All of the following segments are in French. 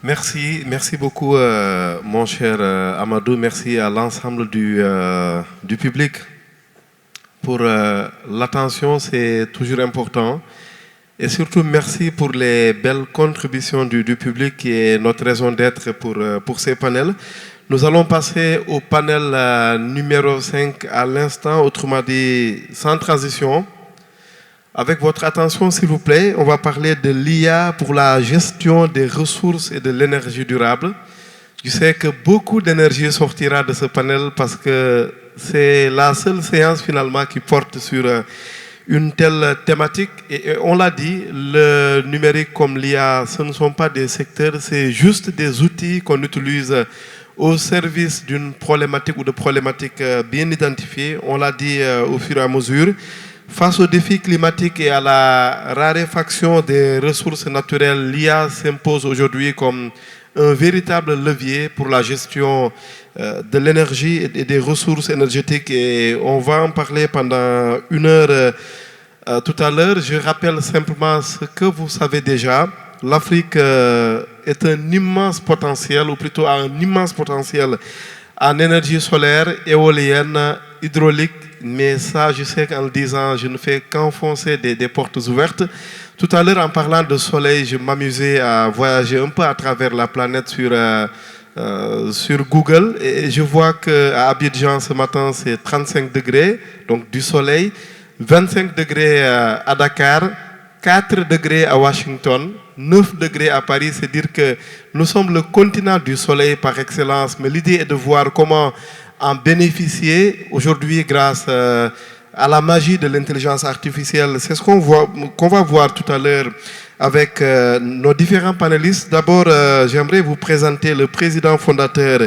Merci beaucoup, mon cher Amadou. Merci à l'ensemble du public pour l'attention, c'est toujours important. Et surtout, merci pour les belles contributions du public qui est notre raison d'être pour ces panels. Nous allons passer au panel numéro 5 à l'instant, autrement dit, sans transition. Avec votre attention, s'il vous plaît, on va parler de l'IA pour la gestion des ressources et de l'énergie durable. Je sais que beaucoup d'énergie sortira de ce panel parce que c'est la seule séance finalement qui porte sur une telle thématique. Et on l'a dit, le numérique comme l'IA, ce ne sont pas des secteurs, c'est juste des outils qu'on utilise au service d'une problématique ou de problématiques bien identifiées. On l'a dit au fur et à mesure. Face aux défis climatiques et à la raréfaction des ressources naturelles, l'IA s'impose aujourd'hui comme un véritable levier pour la gestion de l'énergie et des ressources énergétiques. Et on va en parler pendant une heure tout à l'heure. Je rappelle simplement ce que vous savez déjà. L'Afrique est un immense potentiel, ou plutôt a un immense potentiel en énergie solaire, éolienne, hydraulique. Mais ça, je sais qu'en le disant, je ne fais qu'enfoncer des portes ouvertes. Tout à l'heure, en parlant de soleil, je m'amusais à voyager un peu à travers la planète sur Google. Et je vois qu'à Abidjan, ce matin, c'est 35 degrés, donc du soleil. 25 degrés à Dakar, 4 degrés à Washington, 9 degrés à Paris. C'est dire que nous sommes le continent du soleil par excellence. Mais l'idée est de voir comment en bénéficier aujourd'hui grâce à la magie de l'intelligence artificielle. C'est ce qu'on va voir tout à l'heure avec nos différents panélistes. D'abord, j'aimerais vous présenter le président fondateur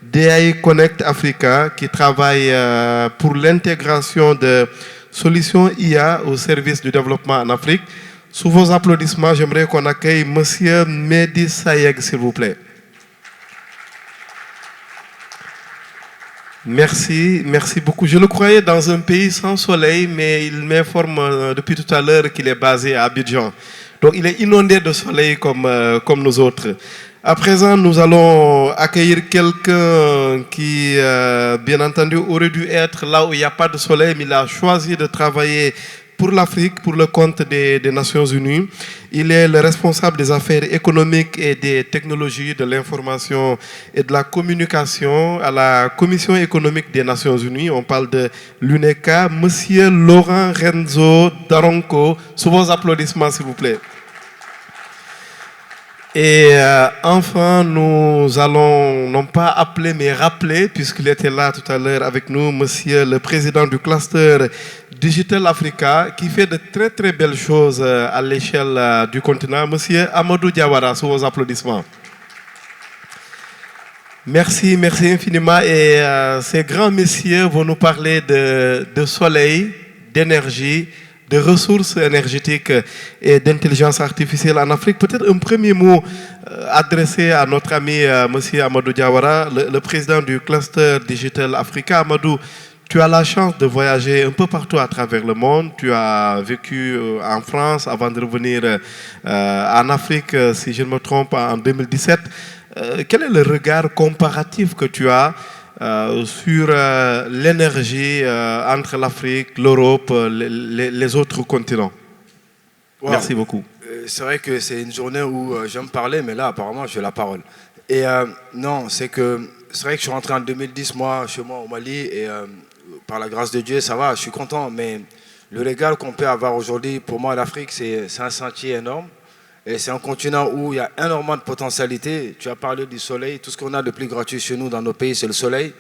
d'AI Connect Africa qui travaille pour l'intégration de solutions IA au service du développement en Afrique. Sous vos applaudissements, j'aimerais qu'on accueille M. Mehdi Sayeg, s'il vous plaît. Merci beaucoup. Je le croyais dans un pays sans soleil, mais il m'informe depuis tout à l'heure qu'il est basé à Abidjan. Donc il est inondé de soleil comme nous autres. À présent, nous allons accueillir quelqu'un qui, bien entendu, aurait dû être là où il n'y a pas de soleil, mais il a choisi de travailler pour l'Afrique, pour le compte des Nations Unies. Il est le responsable des affaires économiques et des technologies de l'information et de la communication à la Commission économique des Nations Unies. On parle de l'UNECA. Monsieur Laurent Renzo Daronco, sous vos applaudissements, s'il vous plaît. Et enfin, nous allons non pas appeler, mais rappeler, puisqu'il était là tout à l'heure avec nous, monsieur le président du cluster Digital Africa, qui fait de très très belles choses à l'échelle du continent, monsieur Amadou Diawara, sous vos applaudissements. Merci infiniment. Et ces grands messieurs vont nous parler de soleil, d'énergie, de ressources énergétiques et d'intelligence artificielle en Afrique. Peut-être un premier mot adressé à notre ami M. Amadou Diawara, le président du cluster Digital Africa. Amadou, tu as la chance de voyager un peu partout à travers le monde. Tu as vécu en France avant de revenir en Afrique, si je ne me trompe, en 2017. Quel est le regard comparatif que tu as sur l'énergie entre l'Afrique, l'Europe, les autres continents? Wow. Merci beaucoup. C'est vrai que c'est une journée où j'aime parler, mais là, apparemment, j'ai la parole. Et non, c'est vrai que je suis rentré en 2010, chez moi au Mali, et par la grâce de Dieu, ça va, je suis content. Mais le régal qu'on peut avoir aujourd'hui, pour moi, l'Afrique, c'est un sentier énorme. Et c'est un continent où il y a énormément de potentialités. Tu as parlé du soleil. Tout ce qu'on a de plus gratuit chez nous dans nos pays, c'est le soleil.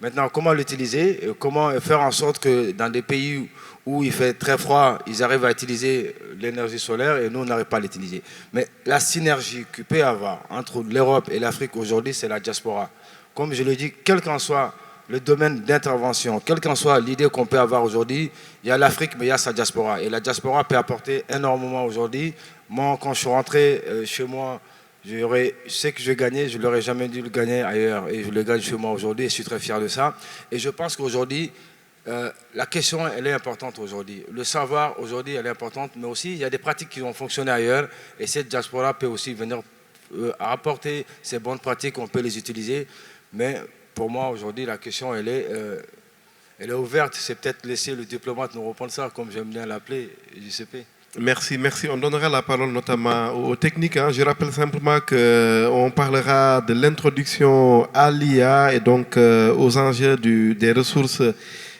Maintenant, comment l'utiliser? Comment faire en sorte que dans des pays où il fait très froid, ils arrivent à utiliser l'énergie solaire et nous, on n'arrive pas à l'utiliser. Mais la synergie qu'il peut y avoir entre l'Europe et l'Afrique aujourd'hui, c'est la diaspora. Comme je le dis, quel qu'en soit le domaine d'intervention, quelle qu'en soit l'idée qu'on peut avoir aujourd'hui, il y a l'Afrique, mais il y a sa diaspora. Et la diaspora peut apporter énormément aujourd'hui. Moi, quand je suis rentré chez moi, je sais que je vais gagner, je ne l'aurais jamais dû le gagner ailleurs. Et je le gagne chez moi aujourd'hui et je suis très fier de ça. Et je pense qu'aujourd'hui, la question, elle est importante aujourd'hui. Le savoir, aujourd'hui, elle est importante, mais aussi, il y a des pratiques qui ont fonctionné ailleurs. Et cette diaspora peut aussi venir apporter ces bonnes pratiques, on peut les utiliser. Mais pour moi, aujourd'hui, la question, elle est ouverte. C'est peut-être laisser le diplomate nous répondre ça, comme j'aime bien l'appeler, JCP. Merci, merci. On donnera la parole notamment aux techniques. Je rappelle simplement qu'on parlera de l'introduction à l'IA et donc aux enjeux des ressources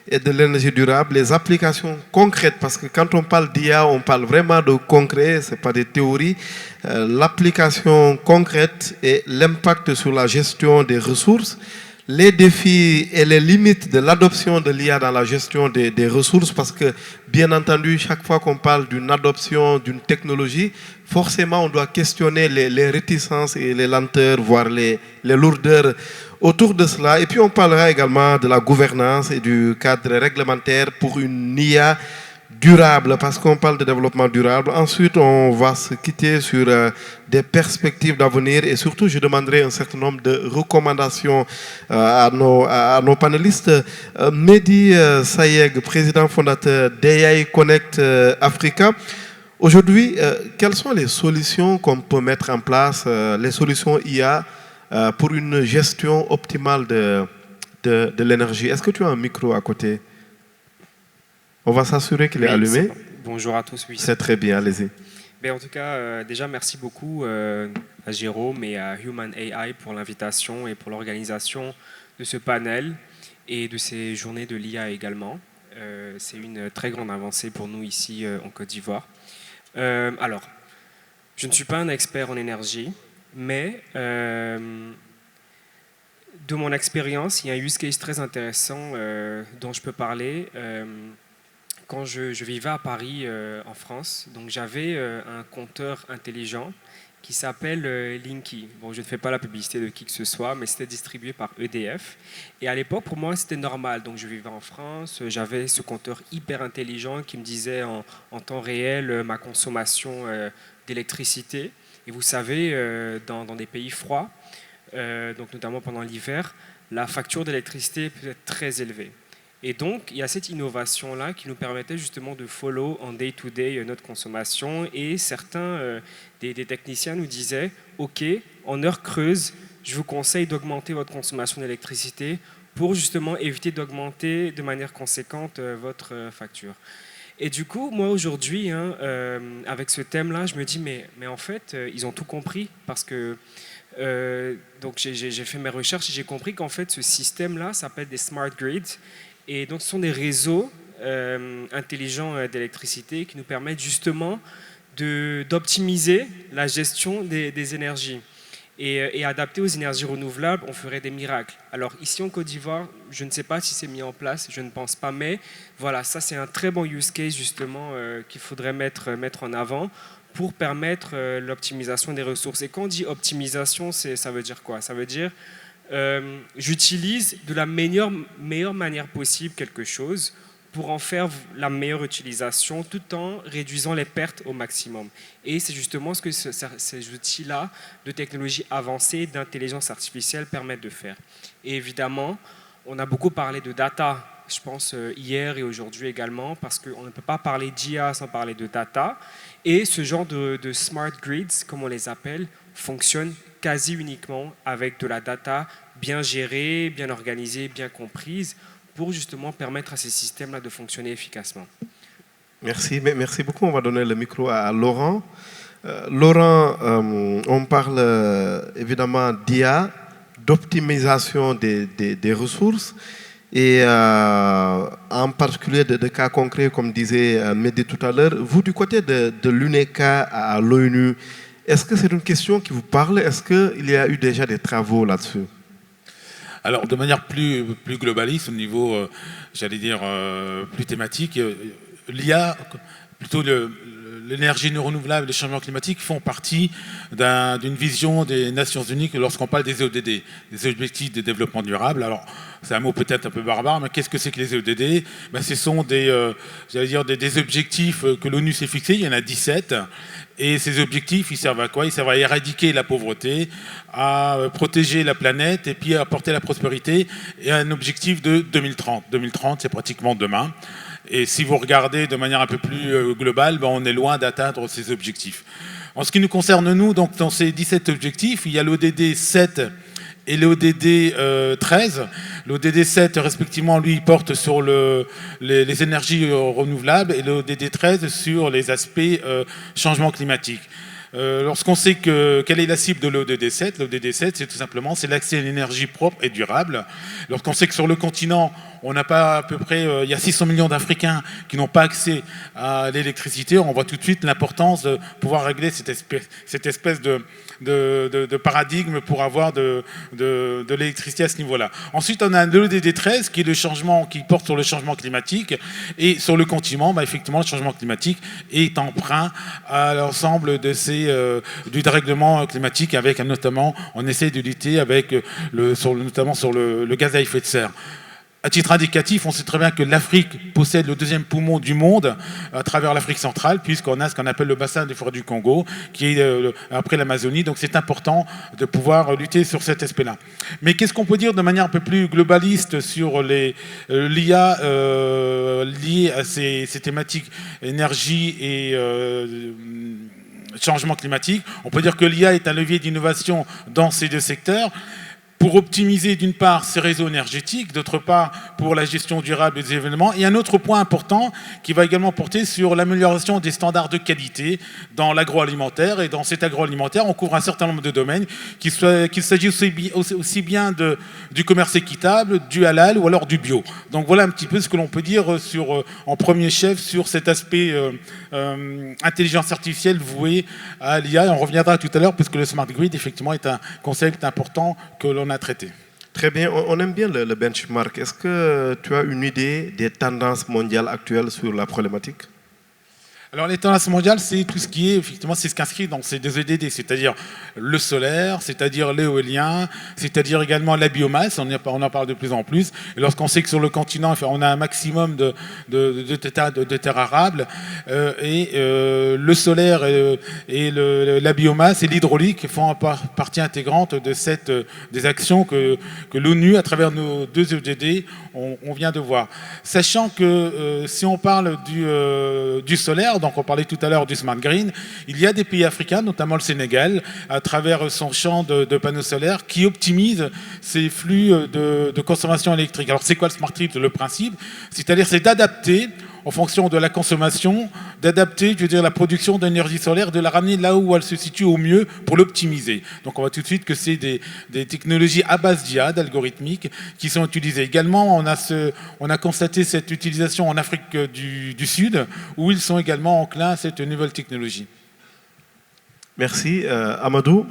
et de l'énergie durable, les applications concrètes, parce que quand on parle d'IA, on parle vraiment de concret, ce n'est pas des théories. L'application concrète et l'impact sur la gestion des ressources, les défis et les limites de l'adoption de l'IA dans la gestion des ressources, parce que, bien entendu, chaque fois qu'on parle d'une adoption d'une technologie, forcément, on doit questionner les réticences et les lenteurs, voire les lourdeurs autour de cela. Et puis, on parlera également de la gouvernance et du cadre réglementaire pour une IA durable, parce qu'on parle de développement durable. Ensuite, on va se quitter sur des perspectives d'avenir et surtout, je demanderai un certain nombre de recommandations à nos panélistes. Mehdi Sayeg, président fondateur d'AI Connect Africa. Aujourd'hui, quelles sont les solutions qu'on peut mettre en place, les solutions IA pour une gestion optimale de l'énergie? Est-ce que tu as un micro à côté? On va s'assurer qu'il est allumé. Bonjour à tous, oui. C'est très bien, allez-y. En tout cas, déjà, merci beaucoup à Jérôme et à Human AI pour l'invitation et pour l'organisation de ce panel et de ces journées de l'IA également. C'est une très grande avancée pour nous ici en Côte d'Ivoire. Alors, je ne suis pas un expert en énergie, mais de mon expérience, il y a un use case très intéressant dont je peux parler. Quand je vivais à Paris, en France, donc j'avais un compteur intelligent qui s'appelle Linky. Bon, je ne fais pas la publicité de qui que ce soit, mais c'était distribué par EDF. Et à l'époque, pour moi, c'était normal. Donc, je vivais en France, j'avais ce compteur hyper intelligent qui me disait en temps réel ma consommation d'électricité. Et vous savez, dans des pays froids, donc notamment pendant l'hiver, la facture d'électricité peut être très élevée. Et donc, il y a cette innovation-là qui nous permettait justement de follow en day-to-day notre consommation. Et certains des techniciens nous disaient, OK, en heure creuse, je vous conseille d'augmenter votre consommation d'électricité pour justement éviter d'augmenter de manière conséquente votre facture. Et du coup, moi aujourd'hui, avec ce thème-là, je me dis, mais en fait, ils ont tout compris parce que donc j'ai fait mes recherches et j'ai compris qu'en fait, ce système-là s'appelle des smart grids. Et donc, ce sont des réseaux intelligents d'électricité qui nous permettent justement d'optimiser la gestion des énergies. Et adapté aux énergies renouvelables, on ferait des miracles. Alors ici en Côte d'Ivoire, je ne sais pas si c'est mis en place, je ne pense pas, mais voilà, ça c'est un très bon use case justement qu'il faudrait mettre en avant pour permettre l'optimisation des ressources. Et quand on dit optimisation, ça veut dire quoi? Ça veut dire j'utilise de la meilleure manière possible quelque chose pour en faire la meilleure utilisation tout en réduisant les pertes au maximum. Et c'est justement ce que ces outils-là de technologie avancée, d'intelligence artificielle permettent de faire. Et évidemment, on a beaucoup parlé de data, je pense hier et aujourd'hui également, parce qu'on ne peut pas parler d'IA sans parler de data. Et ce genre de smart grids, comme on les appelle, fonctionne quasi uniquement avec de la data bien gérée, bien organisée, bien comprise, pour justement permettre à ces systèmes-là de fonctionner efficacement. Merci beaucoup. On va donner le micro à Laurent. Laurent, on parle évidemment d'IA, d'optimisation des ressources et en particulier de cas concrets, comme disait Mehdi tout à l'heure. Vous, du côté de l'UNECA à l'ONU, est-ce que c'est une question qui vous parle? Est-ce qu'il y a eu déjà des travaux là-dessus? Alors, de manière plus globaliste, au niveau, j'allais dire, plus thématique, l'IA, plutôt l'énergie non renouvelable et les changements climatiques font partie d'une vision des Nations Unies lorsqu'on parle des ODD, des objectifs de développement durable. Alors, c'est un mot peut-être un peu barbare, mais qu'est-ce que c'est que les ODD? Ce sont j'allais dire, des objectifs que l'ONU s'est fixés, il y en a 17. Et ces objectifs, ils servent à quoi? Ils servent à éradiquer la pauvreté, à protéger la planète et puis à apporter la prospérité. Et un objectif de 2030. 2030, c'est pratiquement demain. Et si vous regardez de manière un peu plus globale, on est loin d'atteindre ces objectifs. En ce qui nous concerne, nous, donc, dans ces 17 objectifs, il y a l'ODD 7 et l'ODD 13. L'ODD 7, respectivement, lui, porte sur les énergies renouvelables et l'ODD 13 sur les aspects changement climatique. Lorsqu'on sait quelle est la cible de l'ODD 7, l'ODD 7, c'est tout simplement l'accès à l'énergie propre et durable. Lorsqu'on sait que sur le continent, on n'a pas à peu près, il y a 600 millions d'Africains qui n'ont pas accès à l'électricité, on voit tout de suite l'importance de pouvoir régler cette espèce de paradigme pour avoir de l'électricité à ce niveau-là. Ensuite, on a l'ODD 13 qui est le changement, qui porte sur le changement climatique, et sur le continent, effectivement, le changement climatique est emprunt à l'ensemble de du dérèglement climatique, avec notamment, on essaie de lutter avec notamment sur le gaz à effet de serre. À titre indicatif, on sait très bien que l'Afrique possède le deuxième poumon du monde à travers l'Afrique centrale, puisqu'on a ce qu'on appelle le bassin des forêts du Congo, qui est après l'Amazonie. Donc c'est important de pouvoir lutter sur cet aspect-là. Mais qu'est-ce qu'on peut dire de manière un peu plus globaliste sur l'IA liée à ces thématiques énergie et changement climatique? On peut dire que l'IA est un levier d'innovation dans ces deux secteurs, pour optimiser d'une part ces réseaux énergétiques, d'autre part pour la gestion durable des événements. Et un autre point important qui va également porter sur l'amélioration des standards de qualité dans l'agroalimentaire. Et dans cet agroalimentaire, on couvre un certain nombre de domaines, qu'il s'agisse aussi bien du commerce équitable, du halal ou alors du bio. Donc voilà un petit peu ce que l'on peut dire en premier chef sur cet aspect intelligence artificielle voué à l'IA. Et on reviendra tout à l'heure, puisque le smart grid, effectivement, est un concept important que l'on a traité. Très bien, on aime bien le benchmark. Est-ce que tu as une idée des tendances mondiales actuelles sur la problématique? Alors les tendances mondiales, c'est tout ce qui est, effectivement, c'est ce qu'inscrit dans ces deux EDD, c'est-à-dire le solaire, c'est-à-dire l'éolien, c'est-à-dire également la biomasse, on en parle de plus en plus. Et lorsqu'on sait que sur le continent, on a un maximum de terres arables, le solaire et la biomasse et l'hydraulique font partie intégrante des actions que l'ONU, à travers nos deux EDD, on vient de voir. Sachant que si on parle du solaire, donc on parlait tout à l'heure du Smart Green, il y a des pays africains, notamment le Sénégal, à travers son champ de panneaux solaires, qui optimisent ces flux de consommation électrique. Alors c'est quoi le Smart Grid? Le principe, c'est-à-dire c'est d'adapter en fonction de la consommation, d'adapter, la production d'énergie solaire, de la ramener là où elle se situe au mieux pour l'optimiser. Donc on voit tout de suite que c'est des technologies à base d'IA, d'algorithmiques, qui sont utilisées. Également, on a constaté cette utilisation en Afrique du Sud, où ils sont également enclins à cette nouvelle technologie. Merci. Amadou,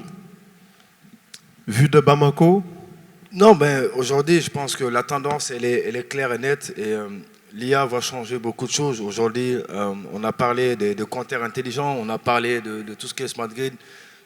vu de Bamako? Non, aujourd'hui, je pense que la tendance, elle est claire et nette. Et l'IA va changer beaucoup de choses. Aujourd'hui, on a parlé de compteurs intelligents, on a parlé de tout ce qui est smart grid.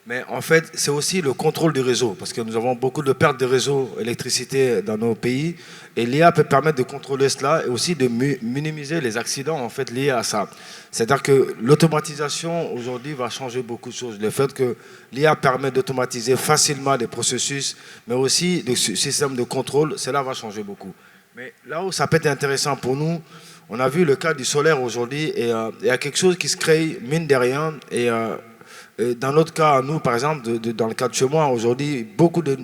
Mais en fait, c'est aussi le contrôle du réseau, parce que nous avons beaucoup de pertes de réseau électricité dans nos pays. Et l'IA peut permettre de contrôler cela et aussi de minimiser les accidents en fait, liés à ça. C'est-à-dire que l'automatisation aujourd'hui va changer beaucoup de choses. Le fait que l'IA permet d'automatiser facilement des processus, mais aussi le système de contrôle, cela va changer beaucoup. Mais là où ça peut être intéressant pour nous, on a vu le cas du solaire aujourd'hui et il y a quelque chose qui se crée mine de rien. Et dans notre cas, nous par exemple, dans le cas de chez moi, aujourd'hui, beaucoup de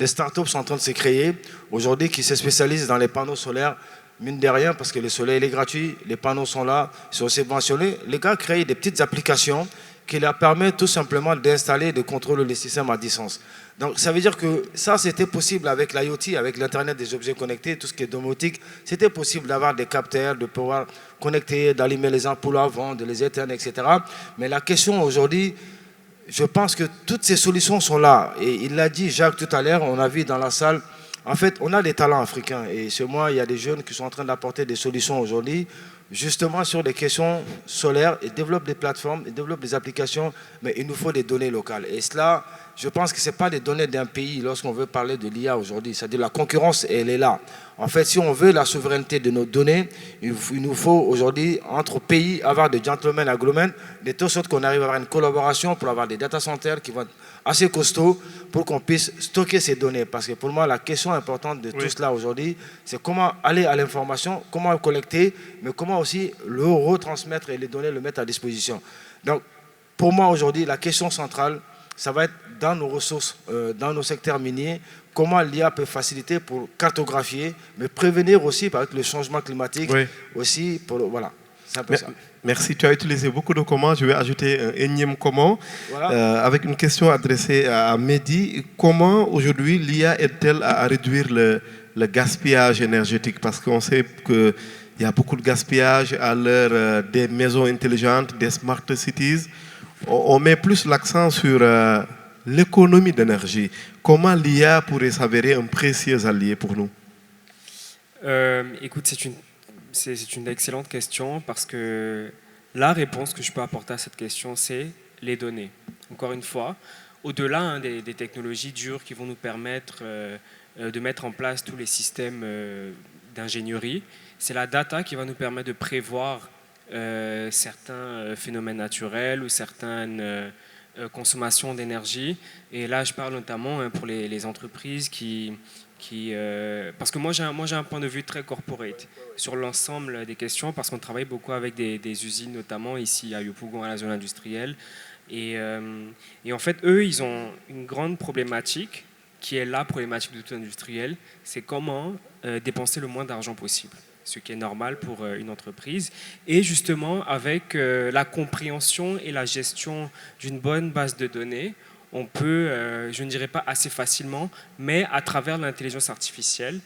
startups sont en train de se créer aujourd'hui qui se spécialisent dans les panneaux solaires, mine de rien, parce que le soleil est gratuit, les panneaux sont là, ils sont subventionnés. Les gars créent des petites applications qui leur permettent tout simplement d'installer et de contrôler les systèmes à distance. Donc ça veut dire que ça, c'était possible avec l'IoT, avec l'Internet des objets connectés, tout ce qui est domotique. C'était possible d'avoir des capteurs, de pouvoir connecter, d'allumer les ampoules avant, de les éteindre, etc. Mais la question aujourd'hui, je pense que toutes ces solutions sont là. Et il l'a dit, Jacques, tout à l'heure, on a vu dans la salle, en fait, on a des talents africains. Et chez moi, il y a des jeunes qui sont en train d'apporter des solutions aujourd'hui, justement sur des questions solaires. Ils développent des plateformes, ils développent des applications, mais il nous faut des données locales. Et cela, je pense que ce n'est pas des données d'un pays lorsqu'on veut parler de l'IA aujourd'hui. C'est-à-dire la concurrence, elle est là. En fait, si on veut la souveraineté de nos données, il nous faut aujourd'hui, entre pays, avoir des gentlemen agreements, de telle sorte qu'on arrive à avoir une collaboration pour avoir des data centers qui vont être assez costauds pour qu'on puisse stocker ces données. Parce que pour moi, la question importante de tout cela aujourd'hui, c'est comment aller à l'information, comment le collecter, mais comment aussi le retransmettre et les données, le mettre à disposition. Donc, pour moi aujourd'hui, la question centrale, ça va être dans nos ressources, dans nos secteurs miniers, comment l'IA peut faciliter pour cartographier, mais prévenir aussi avec le changement climatique, Oui. aussi pour, voilà, c'est un peu ça. Merci, tu as utilisé beaucoup de comment. Je vais ajouter un énième comment Voilà. avec une question adressée à Mehdi. Comment aujourd'hui l'IA aide-t-elle à réduire le gaspillage énergétique? Parce qu'on sait qu'il y a beaucoup de gaspillage à l'heure des maisons intelligentes, des smart cities. On met plus l'accent sur l'économie d'énergie. Comment l'IA pourrait s'avérer un précieux allié pour nous? Écoute, c'est une excellente question parce que la réponse que je peux apporter à cette question, c'est les données. Encore une fois, au-delà des technologies dures qui vont nous permettre de mettre en place tous les systèmes d'ingénierie, c'est la data qui va nous permettre de prévoir certains phénomènes naturels ou certaines consommations d'énergie. Et là, je parle notamment pour les entreprises parce que moi j'ai un point de vue très corporate sur l'ensemble des questions, parce qu'on travaille beaucoup avec des usines, notamment ici à Yopougon, à la zone industrielle. Et en fait, eux, ils ont une grande problématique qui est la problématique de tout industriel, c'est comment dépenser le moins d'argent possible, ce qui est normal pour une entreprise. Et justement, avec la compréhension et la gestion d'une bonne base de données, on peut, je ne dirais pas assez facilement, mais à travers l'intelligence artificielle,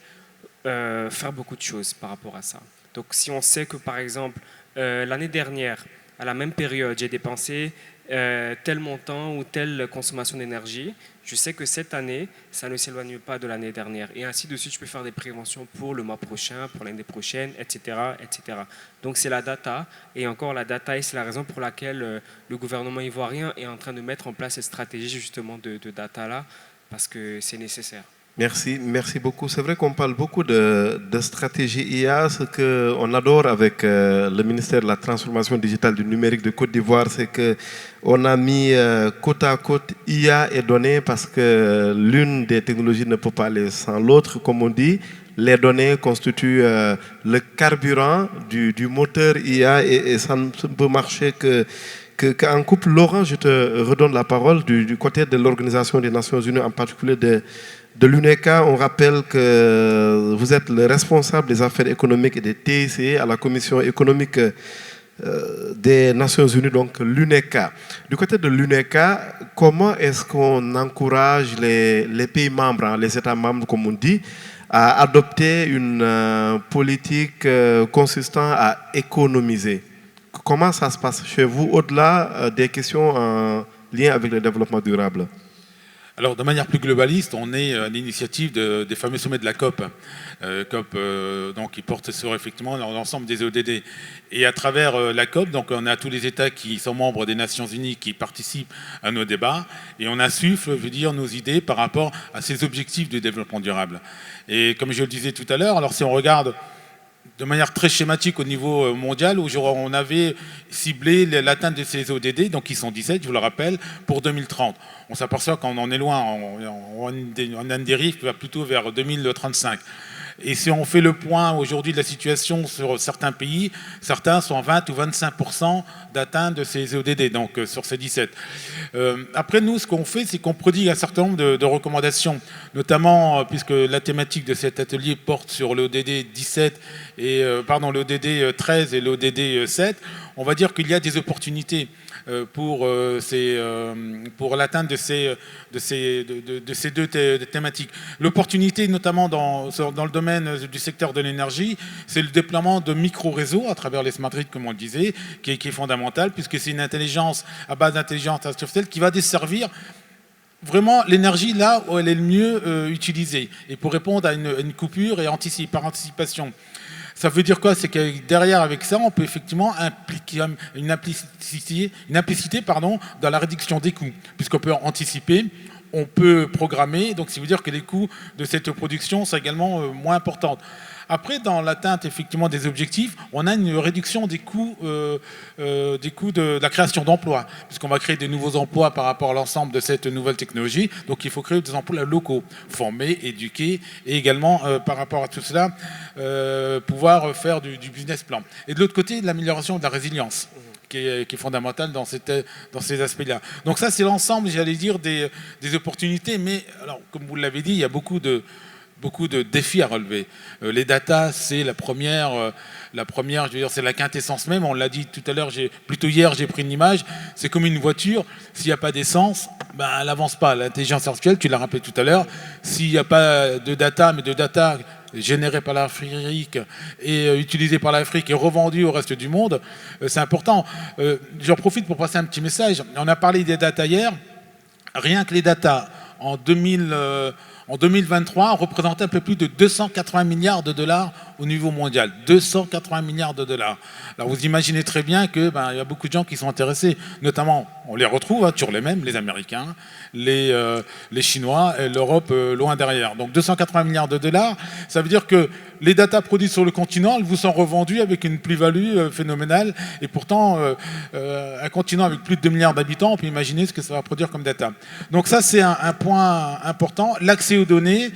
faire beaucoup de choses par rapport à ça. Donc si on sait que par exemple, l'année dernière, à la même période, j'ai dépensé tel montant ou telle consommation d'énergie, je sais que cette année, ça ne s'éloigne pas de l'année dernière. Et ainsi de suite, je peux faire des préventions pour le mois prochain, pour l'année prochaine, etc., etc. Donc c'est la data, et encore la data, et c'est la raison pour laquelle le gouvernement ivoirien est en train de mettre en place cette stratégie justement de data-là, parce que c'est nécessaire. Merci beaucoup. C'est vrai qu'on parle beaucoup de stratégie IA. Ce qu'on adore avec le ministère de la Transformation digitale du numérique de Côte d'Ivoire, c'est qu'on a mis côte à côte IA et données, parce que l'une des technologies ne peut pas aller sans l'autre, comme on dit. Les données constituent le carburant du moteur IA, et ça ne peut marcher qu'en couple. Laurent, je te redonne la parole du côté de l'Organisation des Nations Unies, en particulier de l'UNECA. On rappelle que vous êtes le responsable des affaires économiques et des TIC à la Commission économique des Nations Unies, donc l'UNECA. Du côté de l'UNECA, comment est-ce qu'on encourage les pays membres, les États membres comme on dit, à adopter une politique consistant à économiser? Comment ça se passe chez vous, au-delà des questions en lien avec le développement durable? Alors, de manière plus globaliste, on est à l'initiative des fameux sommets de la COP, donc, qui porte sur effectivement l'ensemble des ODD. Et à travers la COP, donc, on a tous les États qui sont membres des Nations Unies qui participent à nos débats, et on insuffle, nos idées par rapport à ces objectifs de développement durable. Et comme je le disais tout à l'heure, alors si on regarde de manière très schématique au niveau mondial, où on avait ciblé l'atteinte de ces ODD, donc qui sont 17, je vous le rappelle, pour 2030. On s'aperçoit qu'on en est loin, on a une dérive qui va plutôt vers 2035. Et si on fait le point aujourd'hui de la situation sur certains pays, certains sont à 20 ou 25% d'atteinte de ces ODD, donc sur ces 17. Après, nous, ce qu'on fait, c'est qu'on prodigue un certain nombre de recommandations, notamment puisque la thématique de cet atelier porte sur l'ODD 17 et l'ODD 13 et l'ODD 7. On va dire qu'il y a des opportunités pour l'atteinte de ces deux thématiques. L'opportunité, notamment dans le domaine du secteur de l'énergie, c'est le déploiement de micro-réseaux à travers les smart grids, comme on le disait, qui est fondamental, puisque c'est une intelligence à base d'intelligence artificielle qui va desservir vraiment l'énergie là où elle est le mieux utilisée, et pour répondre à une coupure et par anticipation. Ça veut dire quoi? C'est que derrière, avec ça, on peut effectivement impliquer une implicité dans la réduction des coûts, puisqu'on peut anticiper, on peut programmer, donc ça veut dire que les coûts de cette production sont également moins importantes. Après, dans l'atteinte effectivement des objectifs, on a une réduction des coûts de la création d'emplois, puisqu'on va créer de nouveaux emplois par rapport à l'ensemble de cette nouvelle technologie. Donc il faut créer des emplois locaux, former, éduquer, et également par rapport à tout cela, pouvoir faire du business plan. Et de l'autre côté, l'amélioration de la résilience, est fondamentale dans ces aspects-là. Donc ça, c'est l'ensemble, j'allais dire, des opportunités. Mais alors, comme vous l'avez dit, il y a beaucoup de défis à relever. Les data, c'est la première, je veux dire, c'est la quintessence même. On l'a dit tout à l'heure, hier, j'ai pris une image. C'est comme une voiture. S'il n'y a pas d'essence, ben, elle n'avance pas. L'intelligence artificielle, tu l'as rappelé tout à l'heure. S'il n'y a pas de data, mais de data générée par l'Afrique et utilisée par l'Afrique et revendue au reste du monde, c'est important. J'en profite pour passer un petit message. On a parlé des data hier. Rien que les data en 2023, représentait un peu plus de 280 milliards de dollars au niveau mondial. 280 milliards de dollars. Alors vous imaginez très bien qu'il y a beaucoup de gens qui sont intéressés, notamment, on les retrouve, toujours les mêmes, les Américains, les Chinois et l'Europe loin derrière. Donc 280 milliards de dollars, ça veut dire que les datas produites sur le continent, elles vous sont revendues avec une plus-value phénoménale. Et pourtant, un continent avec plus de 2 milliards d'habitants, on peut imaginer ce que ça va produire comme data. Donc ça, c'est un point important. L'accès aux données,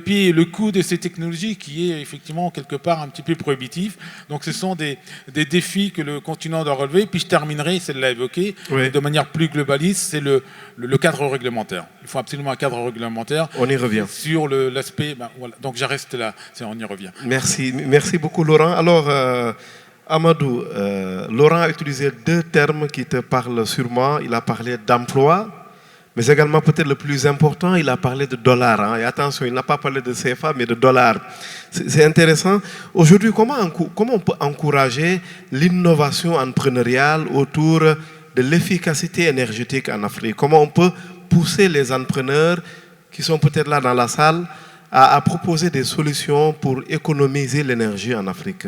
puis le coût de ces technologies qui est effectivement quelque part un petit peu prohibitif. Donc ce sont des défis que le continent doit relever. Puis je terminerai, celle-là évoquée, de manière plus globaliste, c'est le cadre réglementaire. Il faut absolument un cadre réglementaire. On y revient. Sur l'aspect... voilà. Donc j'arrête là, on y revient. Merci beaucoup Laurent. Alors Amadou, Laurent a utilisé 2 termes qui te parlent sûrement. Il a parlé d'emploi, mais également peut-être le plus important, il a parlé de dollars. Et attention, il n'a pas parlé de CFA, mais de dollars. C'est intéressant. Aujourd'hui, comment on peut encourager l'innovation entrepreneuriale autour de l'efficacité énergétique en Afrique? Comment on peut pousser les entrepreneurs qui sont peut-être là dans la salle à proposer des solutions pour économiser l'énergie en Afrique?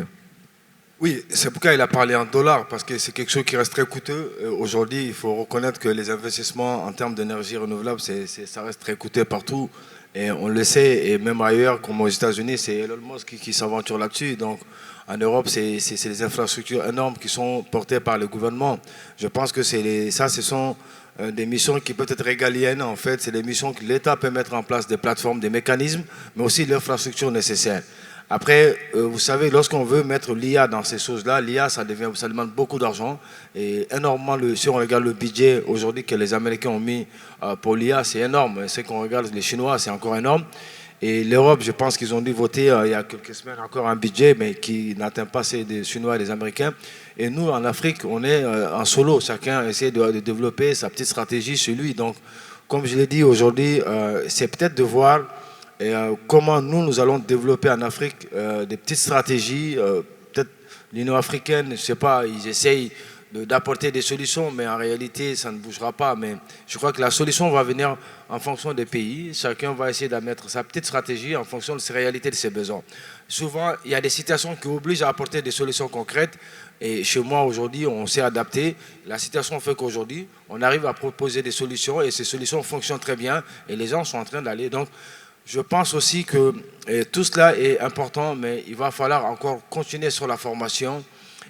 Oui, c'est pourquoi il a parlé en dollars, parce que c'est quelque chose qui reste très coûteux. Aujourd'hui, il faut reconnaître que les investissements en termes d'énergie renouvelable, ça reste très coûteux partout. Et on le sait, et même ailleurs, comme aux États-Unis, c'est Elon Musk qui s'aventure là-dessus. Donc en Europe, c'est des infrastructures énormes qui sont portées par le gouvernement. Je pense que ce sont des missions qui peuvent être régaliennes. En fait, c'est des missions que l'État peut mettre en place, des plateformes, des mécanismes, mais aussi l'infrastructure nécessaire. Après, vous savez, lorsqu'on veut mettre l'IA dans ces choses-là, l'IA, ça demande beaucoup d'argent. Et énormément, si on regarde le budget aujourd'hui que les Américains ont mis pour l'IA, c'est énorme. Si on regarde les Chinois, c'est encore énorme. Et l'Europe, je pense qu'ils ont dû voter il y a quelques semaines encore un budget, mais qui n'atteint pas ceux des Chinois et des Américains. Et nous, en Afrique, on est en solo. Chacun essaie de développer sa petite stratégie chez lui. Donc, comme je l'ai dit aujourd'hui, c'est peut-être de voir comment nous allons développer en Afrique des petites stratégies. Peut-être l'Union africaine, je ne sais pas, ils essayent d'apporter des solutions, mais en réalité, ça ne bougera pas. Mais je crois que la solution va venir en fonction des pays. Chacun va essayer de mettre sa petite stratégie en fonction de ses réalités, de ses besoins. Souvent, il y a des situations qui obligent à apporter des solutions concrètes. Et chez moi, aujourd'hui, on s'est adapté. La situation fait qu'aujourd'hui, on arrive à proposer des solutions et ces solutions fonctionnent très bien et les gens sont en train d'aller. Donc, je pense aussi que tout cela est important, mais il va falloir encore continuer sur la formation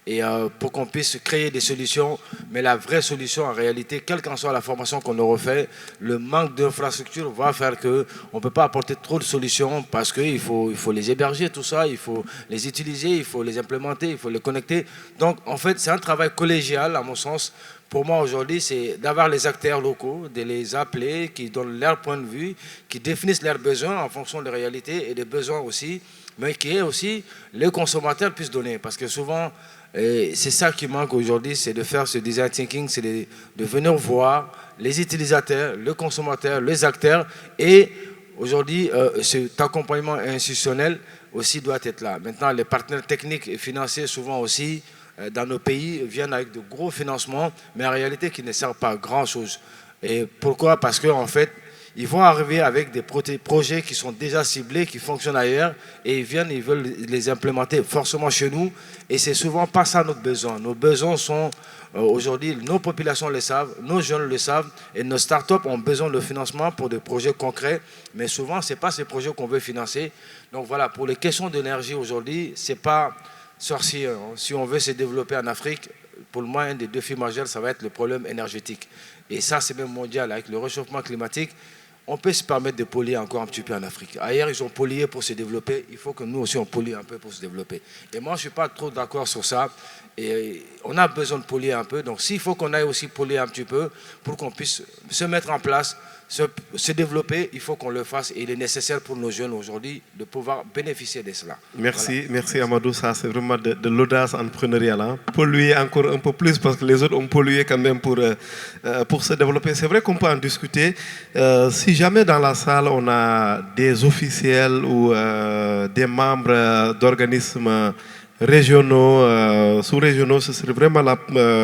et pour qu'on puisse créer des solutions. Mais la vraie solution, en réalité, quelle qu'en soit la formation qu'on aura fait, le manque d'infrastructure va faire qu'on ne peut pas apporter trop de solutions parce qu'il faut les héberger, tout ça, il faut les utiliser, il faut les implémenter, il faut les connecter. Donc, en fait, c'est un travail collégial, à mon sens. Pour moi, aujourd'hui, c'est d'avoir les acteurs locaux, de les appeler, qui donnent leur point de vue, qui définissent leurs besoins en fonction des réalités et des besoins aussi, mais qui aussi les consommateurs puissent donner. Parce que souvent, c'est ça qui manque aujourd'hui, c'est de faire ce design thinking, c'est de venir voir les utilisateurs, le consommateur, les acteurs. Et aujourd'hui, cet accompagnement institutionnel aussi doit être là. Maintenant, les partenaires techniques et financiers, souvent aussi, dans nos pays, viennent avec de gros financements, mais en réalité qui ne servent pas à grand-chose. Et pourquoi? Parce qu'en fait, ils vont arriver avec des projets qui sont déjà ciblés, qui fonctionnent ailleurs, et ils veulent les implémenter forcément chez nous. Et c'est souvent pas ça notre besoin. Nos besoins sont, aujourd'hui, nos populations le savent, nos jeunes le savent, et nos startups ont besoin de financement pour des projets concrets. Mais souvent, ce n'est pas ces projets qu'on veut financer. Donc voilà, pour les questions d'énergie aujourd'hui, ce n'est pas sorcier. Si on veut se développer en Afrique, pour le moins, un des défis majeurs, ça va être le problème énergétique. Et ça, c'est même mondial. Avec le réchauffement climatique, on peut se permettre de polluer encore un petit peu en Afrique. Ailleurs, ils ont pollué pour se développer. Il faut que nous aussi, on pollue un peu pour se développer. Et moi, je ne suis pas trop d'accord sur ça. Et on a besoin de polluer un peu. Donc, s'il faut qu'on aille aussi polluer un petit peu pour qu'on puisse se mettre en place, se développer, il faut qu'on le fasse. Et il est nécessaire pour nos jeunes aujourd'hui de pouvoir bénéficier de cela. Merci, voilà. Merci Amadou. Ça, c'est vraiment de l'audace entrepreneuriale. Hein. Polluer encore un peu plus parce que les autres ont pollué quand même pour se développer. C'est vrai qu'on peut en discuter. Si jamais dans la salle, on a des officiels ou des membres d'organismes régionaux, sous-régionaux, ce serait vraiment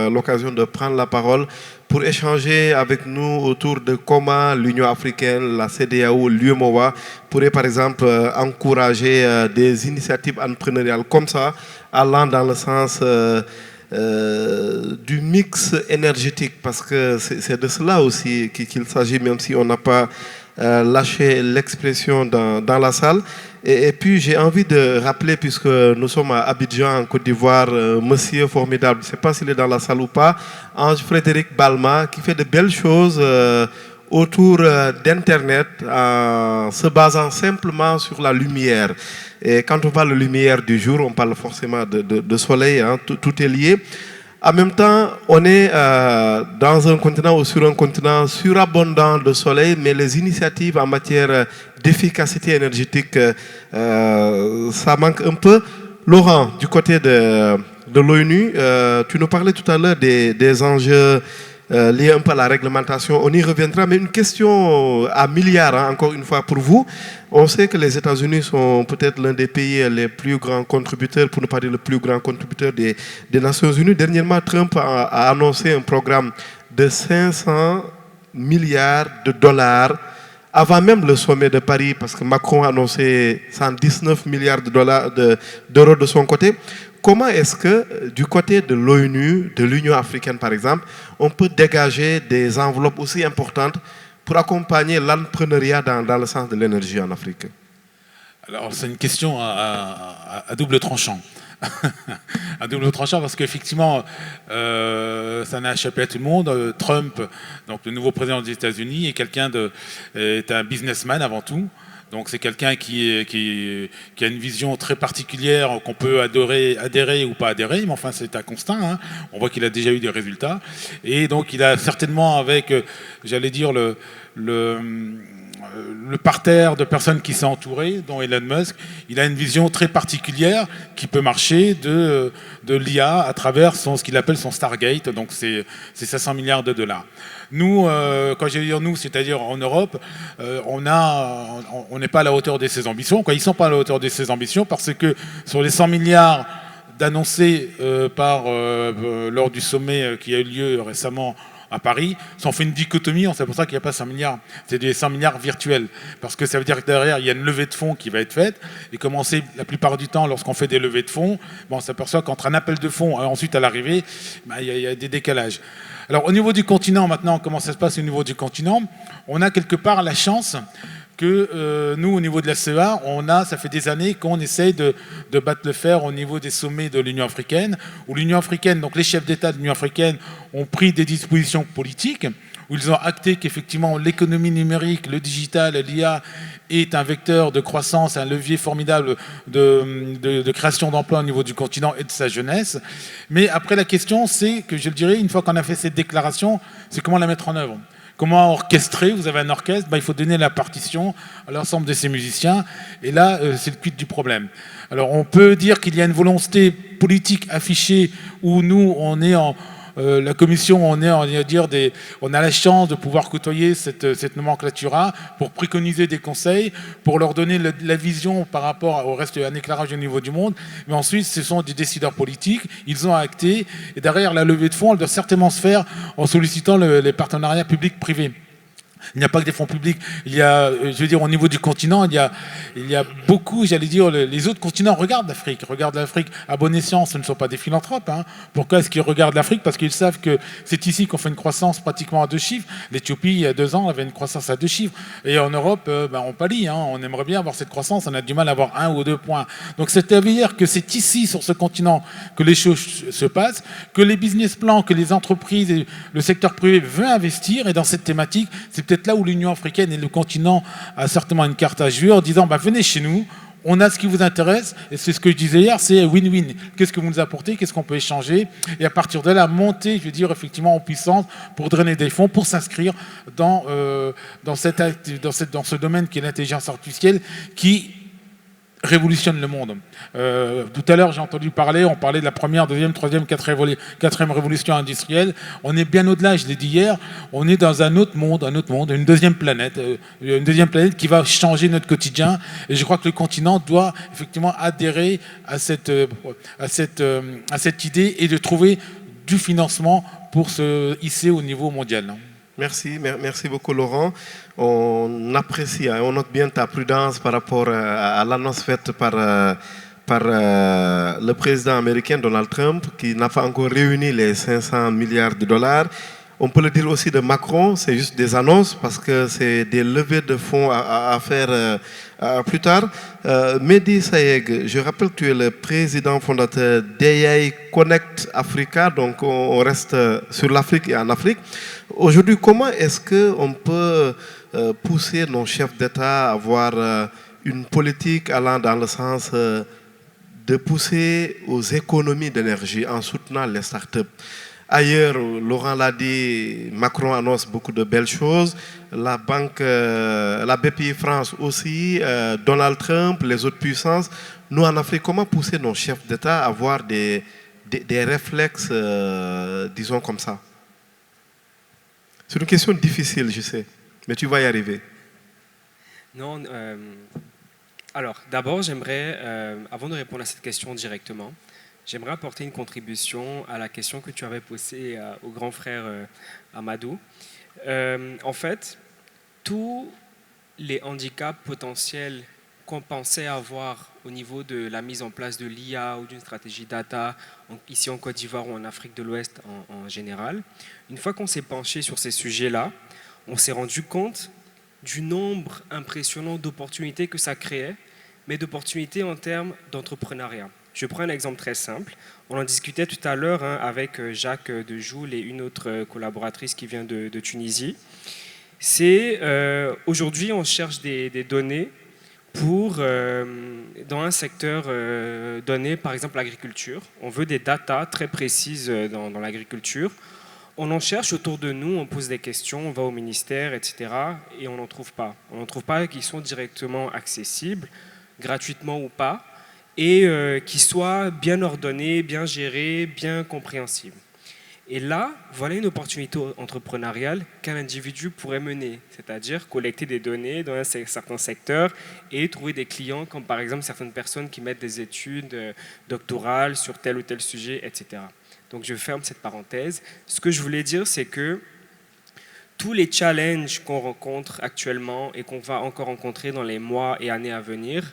l'occasion de prendre la parole pour échanger avec nous autour de comment l'Union africaine, la CEDEAO, l'UEMOA pourraient par exemple encourager des initiatives entrepreneuriales comme ça, allant dans le sens du mix énergétique, parce que c'est de cela aussi qu'il s'agit, même si on n'a pas lâché l'expression dans la salle. Et puis j'ai envie de rappeler, puisque nous sommes à Abidjan, en Côte d'Ivoire, monsieur formidable, je ne sais pas s'il est dans la salle ou pas, Ange-Frédéric Balma, qui fait de belles choses autour d'Internet, en se basant simplement sur la lumière. Et quand on parle de lumière du jour, on parle forcément de soleil, hein, tout est lié. En même temps, on est dans un continent ou sur un continent surabondant de soleil, mais les initiatives en matière d'efficacité énergétique, ça manque un peu. Laurent, du côté de l'ONU, tu nous parlais tout à l'heure des enjeux liés un peu à la réglementation. On y reviendra, mais une question à milliards, hein, encore une fois pour vous. On sait que les États-Unis sont peut-être l'un des pays les plus grands contributeurs, pour ne pas dire le plus grand contributeur des Nations Unies. Dernièrement, Trump a annoncé un programme de 500 milliards de dollars avant même le sommet de Paris, parce que Macron a annoncé 119 milliards d'euros de son côté. Comment est-ce que, du côté de l'ONU, de l'Union africaine par exemple, on peut dégager des enveloppes aussi importantes pour accompagner l'entrepreneuriat dans le sens de l'énergie en Afrique? Alors, c'est une question à double tranchant. À double tranchant, parce qu'effectivement, ça n'a échappé à tout le monde. Trump, donc le nouveau président des États-Unis, est un businessman avant tout. Donc c'est quelqu'un qui a une vision très particulière, qu'on peut adhérer ou pas adhérer, mais enfin c'est un constat, hein. On voit qu'il a déjà eu des résultats. Et donc il a certainement, avec, j'allais dire, le parterre de personnes qui s'est entouré, dont Elon Musk, il a une vision très particulière qui peut marcher de l'IA à travers ce qu'il appelle son Stargate, donc c'est 500 milliards de dollars. Nous, quand je veux dire nous, c'est-à-dire en Europe, on n'est pas à la hauteur de ses ambitions. Ils ne sont pas à la hauteur de ses ambitions parce que sur les 100 milliards d'annoncés lors du sommet qui a eu lieu récemment à Paris, ça en fait une dichotomie, c'est pour ça qu'il n'y a pas 100 milliards. C'est des 100 milliards virtuels. Parce que ça veut dire que derrière, il y a une levée de fonds qui va être faite. Et comme on sait, la plupart du temps, lorsqu'on fait des levées de fonds, on s'aperçoit qu'entre un appel de fonds et ensuite à l'arrivée, il y a des décalages. Alors au niveau du continent, maintenant, comment ça se passe au niveau du continent? On a quelque part la chance que nous, au niveau de la CEA, ça fait des années qu'on essaye de battre le fer au niveau des sommets de l'Union africaine, où l'Union africaine, donc les chefs d'État de l'Union africaine, ont pris des dispositions politiques, où ils ont acté qu'effectivement l'économie numérique, le digital, l'IA est un vecteur de croissance, un levier formidable de création d'emplois au niveau du continent et de sa jeunesse. Mais après, la question, c'est que, je le dirais, une fois qu'on a fait cette déclaration, c'est comment la mettre en œuvre. Comment orchestrer? Vous avez un orchestre, il faut donner la partition à l'ensemble de ces musiciens. Et là, c'est le quid du problème. Alors, on peut dire qu'il y a une volonté politique affichée où nous, on est la commission, on a la chance de pouvoir côtoyer cette nomenclature-là pour préconiser des conseils, pour leur donner la vision par rapport au reste, un éclairage au niveau du monde. Mais ensuite, ce sont des décideurs politiques, ils ont acté. Et derrière, la levée de fonds, elle doit certainement se faire en sollicitant les partenariats publics-privés. Il n'y a pas que des fonds publics. Il y a, je veux dire, au niveau du continent, il y a beaucoup, j'allais dire, les autres continents regardent l'Afrique à bon escient. Ce ne sont pas des philanthropes. Hein. Pourquoi est-ce qu'ils regardent l'Afrique? Parce qu'ils savent que c'est ici qu'on fait une croissance pratiquement à 2 chiffres. L'Éthiopie, il y a 2 ans, avait une croissance à 2 chiffres. Et en Europe, on pâlit. Hein. On aimerait bien avoir cette croissance. On a du mal à avoir 1 ou 2 points. Donc, c'est-à-dire que c'est ici, sur ce continent, que les choses se passent, que les business plans, que les entreprises et le secteur privé veulent investir. Et dans cette thématique, c'est peut-être là où l'Union africaine et le continent a certainement une carte à jouer en disant venez chez nous, on a ce qui vous intéresse, et c'est ce que je disais hier, c'est win-win. Qu'est-ce que vous nous apportez, qu'est-ce qu'on peut échanger, et à partir de là, monter, je veux dire, effectivement, en puissance pour drainer des fonds, pour s'inscrire dans ce domaine qui est l'intelligence artificielle, qui révolutionne le monde. Tout à l'heure, j'ai entendu parler, on parlait de la première, deuxième, troisième, quatrième révolution industrielle. On est bien au-delà, je l'ai dit hier, on est dans un autre monde, une deuxième planète qui va changer notre quotidien. Et je crois que le continent doit effectivement adhérer à cette idée et de trouver du financement pour se hisser au niveau mondial. Merci beaucoup Laurent. On apprécie, on note bien ta prudence par rapport à l'annonce faite par le président américain Donald Trump, qui n'a pas encore réuni les 500 milliards de dollars. On peut le dire aussi de Macron, c'est juste des annonces parce que c'est des levées de fonds à faire plus tard. Mehdi Sayeg, je rappelle que tu es le président fondateur d'AI Connect Africa, donc on reste sur l'Afrique et en Afrique. Aujourd'hui, comment est-ce qu'on peut pousser nos chefs d'État à avoir une politique allant dans le sens de pousser aux économies d'énergie en soutenant les startups? Ailleurs, Laurent l'a dit, Macron annonce beaucoup de belles choses. La BPI France aussi, Donald Trump, les autres puissances. Nous, en Afrique, comment pousser nos chefs d'État à avoir des réflexes, disons comme ça? C'est une question difficile, je sais, mais tu vas y arriver. Non, alors d'abord, j'aimerais, avant de répondre à cette question directement, j'aimerais apporter une contribution à la question que tu avais posée au grand frère Amadou. En fait, tous les handicaps potentiels qu'on pensait avoir au niveau de la mise en place de l'IA ou d'une stratégie data, ici en Côte d'Ivoire ou en Afrique de l'Ouest en général, une fois qu'on s'est penché sur ces sujets-là, on s'est rendu compte du nombre impressionnant d'opportunités que ça créait, mais d'opportunités en termes d'entrepreneuriat. Je prends un exemple très simple. On en discutait tout à l'heure avec Jacques Dejoule et une autre collaboratrice qui vient de Tunisie. C'est aujourd'hui, on cherche des données dans un secteur donné, par exemple l'agriculture. On veut des datas très précises dans l'agriculture. On en cherche autour de nous, on pose des questions, on va au ministère, etc. Et on n'en trouve pas. On n'en trouve pas qui sont directement accessibles, gratuitement ou pas, et qui soient bien ordonnés, bien gérés, bien compréhensibles. Et là, voilà une opportunité entrepreneuriale qu'un individu pourrait mener, c'est-à-dire collecter des données dans un certain secteur et trouver des clients, comme par exemple certaines personnes qui mettent des études doctorales sur tel ou tel sujet, etc. Donc je ferme cette parenthèse. Ce que je voulais dire, c'est que tous les challenges qu'on rencontre actuellement et qu'on va encore rencontrer dans les mois et années à venir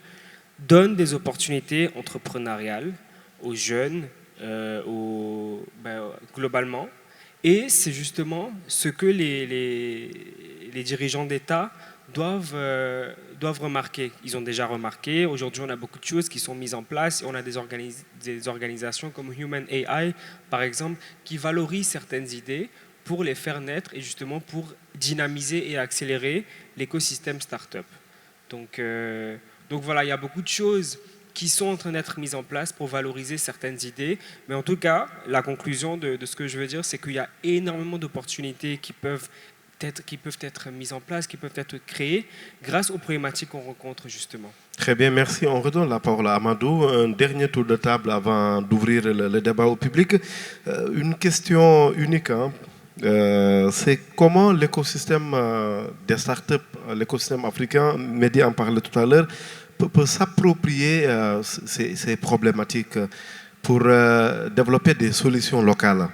donnent des opportunités entrepreneuriales aux jeunes, globalement. Et c'est justement ce que les dirigeants d'État doivent remarquer. Ils ont déjà remarqué. Aujourd'hui, on a beaucoup de choses qui sont mises en place. On a des organisations comme Human AI, par exemple, qui valorisent certaines idées pour les faire naître et justement pour dynamiser et accélérer l'écosystème start-up. Donc voilà, il y a beaucoup de choses qui sont en train d'être mises en place pour valoriser certaines idées. Mais en tout cas, la conclusion de ce que je veux dire, c'est qu'il y a énormément d'opportunités qui peuvent être mises en place, qui peuvent être créées grâce aux problématiques qu'on rencontre justement. Très bien, merci. On redonne la parole à Amadou. Un dernier tour de table avant d'ouvrir le débat au public. Une question unique, c'est comment l'écosystème des startups, l'écosystème africain, Mehdi en parlait tout à l'heure, peut s'approprier ces problématiques pour développer des solutions locales.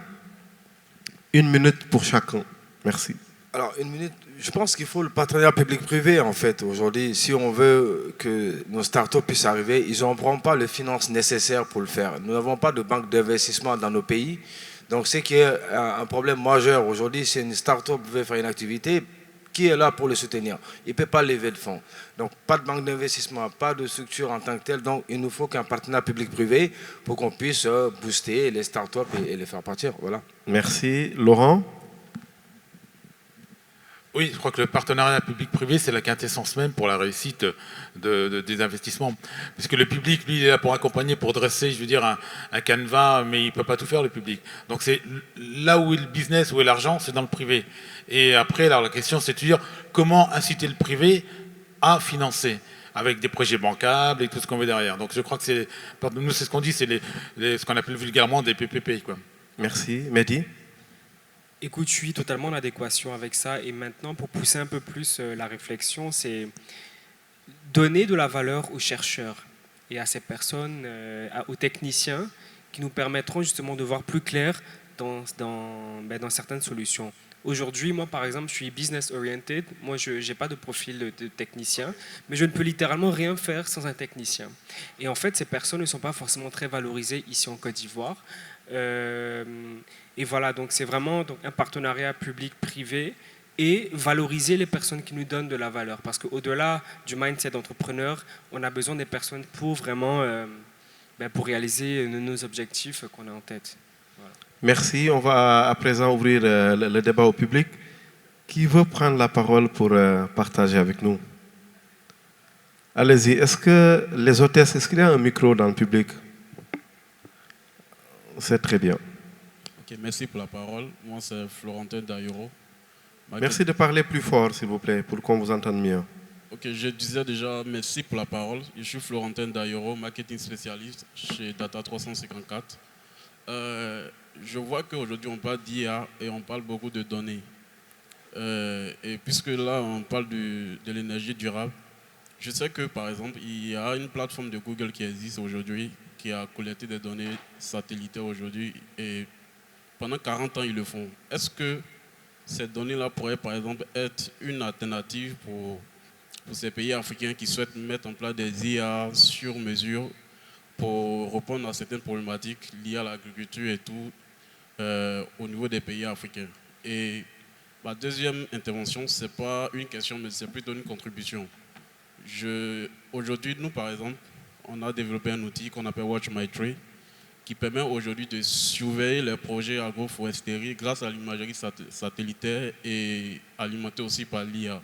1 minute pour chacun. Merci. Alors, 1 minute, je pense qu'il faut le partenariat public-privé, en fait. Aujourd'hui, si on veut que nos startups puissent arriver, ils n'auront pas les finances nécessaires pour le faire. Nous n'avons pas de banque d'investissement dans nos pays. Donc, c'est qu'il y a un problème majeur aujourd'hui. Si une startup veut faire une activité, qui est là pour le soutenir? Il ne peut pas lever de fonds. Donc, pas de banque d'investissement, pas de structure en tant que telle. Donc, il nous faut qu'un partenariat public-privé pour qu'on puisse booster les startups et les faire partir. Voilà. Merci. Laurent? Oui, je crois que le partenariat public-privé, c'est la quintessence même pour la réussite des investissements. Puisque le public, lui, il est là pour accompagner, pour dresser, je veux dire, un canevas, mais il ne peut pas tout faire, le public. Donc c'est là où est le business, où est l'argent, c'est dans le privé. Et après, alors, la question, c'est de dire comment inciter le privé à financer avec des projets bancables et tout ce qu'on veut derrière. Donc je crois que c'est, nous, c'est ce qu'on dit, c'est ce qu'on appelle vulgairement des PPP, quoi. Merci. Mehdi? Écoute, je suis totalement en adéquation avec ça. Et maintenant, pour pousser un peu plus la réflexion, c'est donner de la valeur aux chercheurs et à ces personnes, aux techniciens, qui nous permettront justement de voir plus clair dans certaines solutions. Aujourd'hui, moi, par exemple, je suis business oriented. Moi, je n'ai pas de profil de technicien, mais je ne peux littéralement rien faire sans un technicien. Et en fait, ces personnes ne sont pas forcément très valorisées ici en Côte d'Ivoire. Et voilà, donc c'est vraiment un partenariat public-privé et valoriser les personnes qui nous donnent de la valeur. Parce qu'au-delà du mindset d'entrepreneur, on a besoin des personnes pour vraiment pour réaliser nos objectifs qu'on a en tête. Voilà. Merci. On va à présent ouvrir le débat au public. Qui veut prendre la parole pour partager avec nous? Allez-y. Est-ce que les hôtesses, est-ce qu'il y a un micro dans le public? C'est très bien. Okay, merci pour la parole. Moi, c'est Florentin Dayoro. Merci de parler plus fort, s'il vous plaît, pour qu'on vous entende mieux. Ok, je disais déjà merci pour la parole. Je suis Florentin Dayoro, marketing spécialiste chez Data 354. Je vois qu'aujourd'hui, on parle d'IA et on parle beaucoup de données. Et puisque là, on parle de l'énergie durable, je sais que, par exemple, il y a une plateforme de Google qui existe aujourd'hui, qui a collecté des données satellitaires aujourd'hui, et pendant 40 ans, ils le font. Est-ce que ces données-là pourraient, par exemple, être une alternative pour ces pays africains qui souhaitent mettre en place des IA sur mesure pour répondre à certaines problématiques liées à l'agriculture et tout au niveau des pays africains? Et ma deuxième intervention, ce n'est pas une question, mais c'est plutôt une contribution. Aujourd'hui, nous, par exemple, on a développé un outil qu'on appelle Watch My Tree, qui permet aujourd'hui de surveiller les projets agroforesterie grâce à l'imagerie satellitaire et alimenté aussi par l'IA.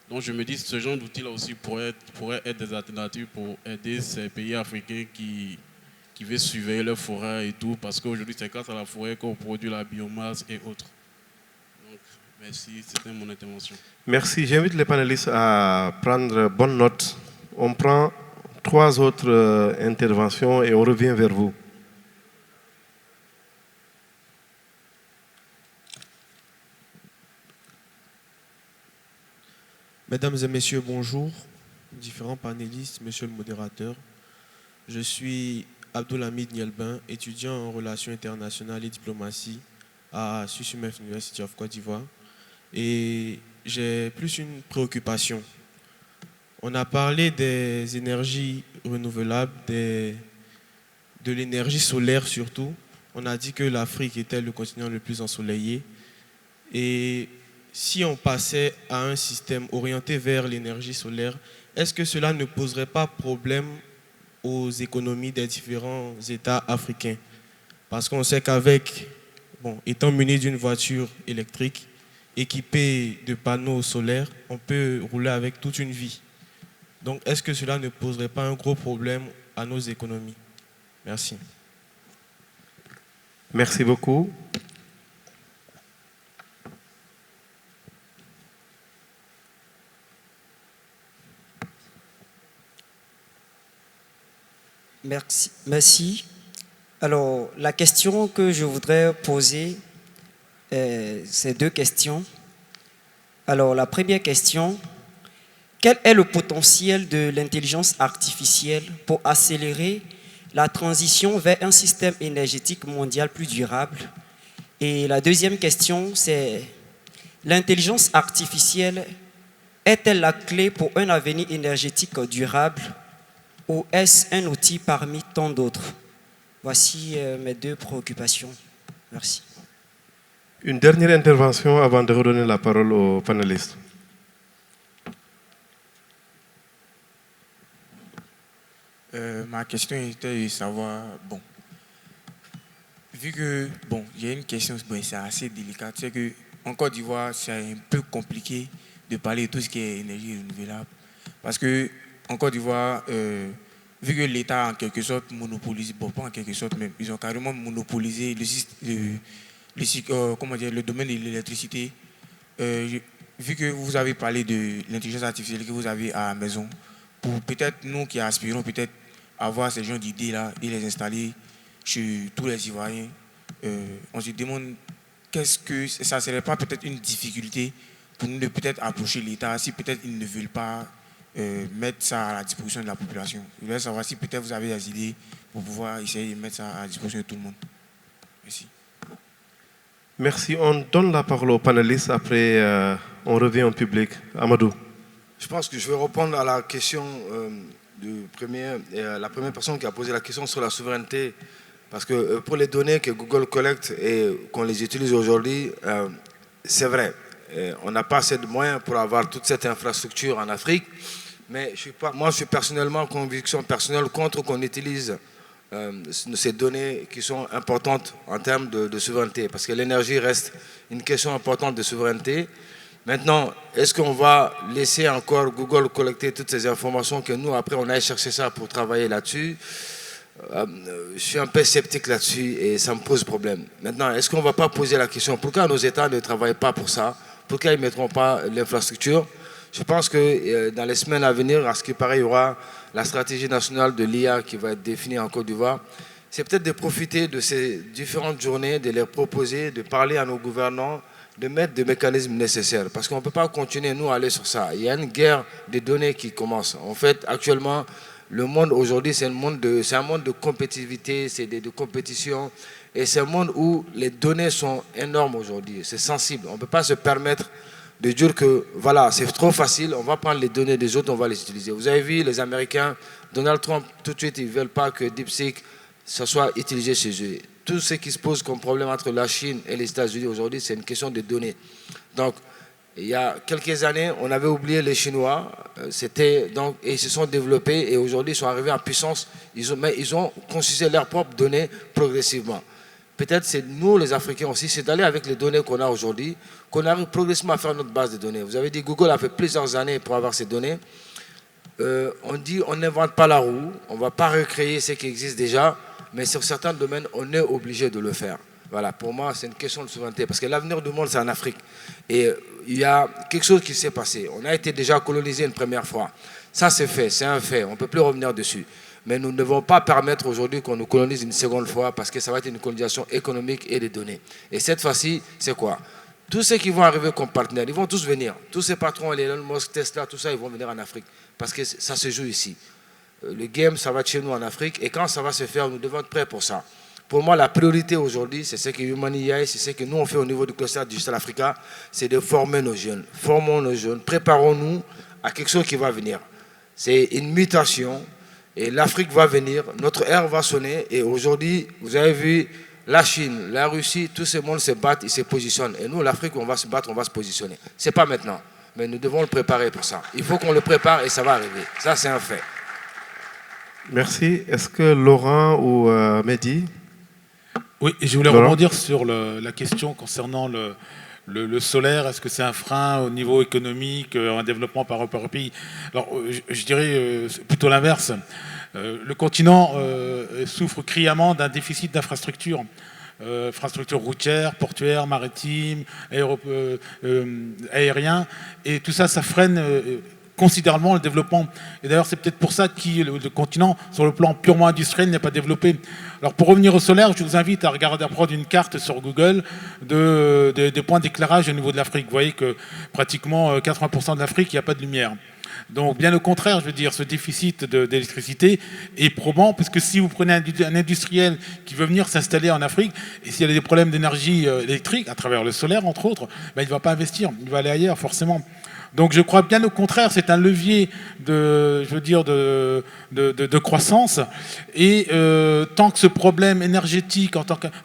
Donc je me dis que ce genre d'outils-là aussi pourrait être des alternatives pour aider ces pays africains qui veulent surveiller leurs forêts et tout, parce qu'aujourd'hui c'est grâce à la forêt qu'on produit la biomasse et autres. Donc merci, c'était mon intervention. Merci. J'invite les panélistes à prendre bonne note. On prend 3 autres interventions et on revient vers vous. Mesdames et messieurs, bonjour. Différents panélistes, monsieur le modérateur. Je suis Abdoulhamid Nielbin, étudiant en relations internationales et diplomatie à SUSUMEF University of Côte d'Ivoire. Et j'ai plus une préoccupation. On a parlé des énergies renouvelables, de l'énergie solaire surtout. On a dit que l'Afrique était le continent le plus ensoleillé. Et si on passait à un système orienté vers l'énergie solaire, est-ce que cela ne poserait pas problème aux économies des différents États africains? Parce qu'on sait qu'avec, étant muni d'une voiture électrique équipée de panneaux solaires, on peut rouler avec toute une vie. Donc, est-ce que cela ne poserait pas un gros problème à nos économies? Merci. Merci beaucoup. Merci. Alors, la question que je voudrais poser, c'est 2 questions. Alors, la première question, quel est le potentiel de l'intelligence artificielle pour accélérer la transition vers un système énergétique mondial plus durable? Et la deuxième question, c'est l'intelligence artificielle est-elle la clé pour un avenir énergétique durable ou est-ce un outil parmi tant d'autres? Voici mes 2 préoccupations. Merci. Une dernière intervention avant de redonner la parole aux panélistes. Ma question était de savoir, vu que, il y a une question, c'est assez délicate, c'est que en Côte d'Ivoire, c'est un peu compliqué de parler de tout ce qui est énergie renouvelable. Parce que en Côte d'Ivoire, vu que l'État en quelque sorte monopolise, bon pas en quelque sorte même, ils ont carrément monopolisé le domaine de l'électricité. Vu que vous avez parlé de l'intelligence artificielle que vous avez à la maison, pour peut-être nous qui aspirons peut-être avoir ces genre d'idées-là et les installer chez tous les Ivoiriens, on se demande qu'est-ce que ça ne serait pas peut-être une difficulté pour nous de peut-être approcher l'État si peut-être ils ne veulent pas mettre ça à la disposition de la population. Je voudrais savoir si peut-être vous avez des idées pour pouvoir essayer de mettre ça à la disposition de tout le monde. Merci. Merci. On donne la parole aux panélistes. Après, on revient au public. Amadou. Je pense que je vais répondre à la question la première personne qui a posé la question sur la souveraineté. Parce que pour les données que Google collecte et qu'on les utilise aujourd'hui, c'est vrai. On n'a pas assez de moyens pour avoir toute cette infrastructure en Afrique. Mais moi, je suis personnellement, conviction personnelle, contre qu'on utilise ces données qui sont importantes en termes de souveraineté. Parce que l'énergie reste une question importante de souveraineté. Maintenant, est-ce qu'on va laisser encore Google collecter toutes ces informations que nous, après, on aille chercher ça pour travailler là-dessus? Je suis un peu sceptique là-dessus et ça me pose problème. Maintenant, est-ce qu'on ne va pas poser la question, pourquoi nos États ne travaillent pas pour ça? Pourquoi ils ne mettront pas l'infrastructure? Je pense que dans les semaines à venir, à ce qui paraît, il y aura la stratégie nationale de l'IA qui va être définie en Côte d'Ivoire. C'est peut-être de profiter de ces différentes journées, de les proposer, de parler à nos gouvernants, de mettre des mécanismes nécessaires. Parce qu'on ne peut pas continuer, nous, à aller sur ça. Il y a une guerre des données qui commence. En fait, actuellement, le monde aujourd'hui, c'est un monde de compétitivité, c'est de compétition. Et c'est un monde où les données sont énormes aujourd'hui. C'est sensible. On ne peut pas se permettre de dire que, voilà, c'est trop facile, on va prendre les données des autres, on va les utiliser. Vous avez vu, les Américains, Donald Trump, tout de suite, ils ne veulent pas que DeepSeek ça soit utilisé chez eux. Tout ce qui se pose comme problème entre la Chine et les États-Unis aujourd'hui, c'est une question de données. Donc, il y a quelques années, on avait oublié les Chinois, et ils se sont développés et aujourd'hui, ils sont arrivés en puissance, mais ils ont constitué leurs propres données progressivement. Peut-être c'est nous, les Africains aussi, c'est d'aller avec les données qu'on a aujourd'hui, qu'on arrive progressivement à faire notre base de données. Vous avez dit, Google a fait plusieurs années pour avoir ces données. On dit, on n'invente pas la roue, on ne va pas recréer ce qui existe déjà, mais sur certains domaines, on est obligé de le faire. Voilà, pour moi, c'est une question de souveraineté, parce que l'avenir du monde, c'est en Afrique. Et il y a quelque chose qui s'est passé. On a été déjà colonisé une première fois. Ça, c'est fait, c'est un fait, on ne peut plus revenir dessus. Mais nous ne devons pas permettre aujourd'hui qu'on nous colonise une seconde fois parce que ça va être une colonisation économique et des données. Et cette fois-ci, c'est quoi? Tous ceux qui vont arriver comme partenaires, ils vont tous venir. Tous ces patrons, les Elon Musk, Tesla, tout ça, ils vont venir en Afrique. Parce que ça se joue ici. Le game, ça va être chez nous en Afrique. Et quand ça va se faire, nous devons être prêts pour ça. Pour moi, la priorité aujourd'hui, c'est ce que Human AI, c'est ce que nous on fait au niveau du cluster Digital Africa, c'est de former nos jeunes. Formons nos jeunes, préparons-nous à quelque chose qui va venir. C'est une mutation. Et l'Afrique va venir, notre ère va sonner. Et aujourd'hui, vous avez vu la Chine, la Russie, tout ce monde se battent, ils se positionnent. Et nous, l'Afrique, on va se battre, on va se positionner. Ce n'est pas maintenant, mais nous devons le préparer pour ça. Il faut qu'on le prépare et ça va arriver. Ça, c'est un fait. Merci. Est-ce que Laurent ou Mehdi? Oui, je voulais rebondir sur la question concernant le solaire. Est-ce que c'est un frein au niveau économique, un développement par pays? Alors, je dirais plutôt l'inverse. Le continent souffre criamment d'un déficit d'infrastructures. Infrastructures routières, portuaires, maritimes, aériens. Et tout ça, ça freine considérablement le développement. Et d'ailleurs, c'est peut-être pour ça que le continent, sur le plan purement industriel, n'est pas développé. Alors, pour revenir au solaire, je vous invite à regarder, à prendre une carte sur Google des points d'éclairage au niveau de l'Afrique. Vous voyez que pratiquement 80% de l'Afrique, il n'y a pas de lumière. Donc, bien au contraire, je veux dire, ce déficit d'électricité est probant, parce que si vous prenez un industriel qui veut venir s'installer en Afrique, et s'il y a des problèmes d'énergie électrique, à travers le solaire, entre autres, ben, il ne va pas investir, il va aller ailleurs, forcément. Donc je crois bien au contraire, c'est un levier de croissance. Et tant que ce problème énergétique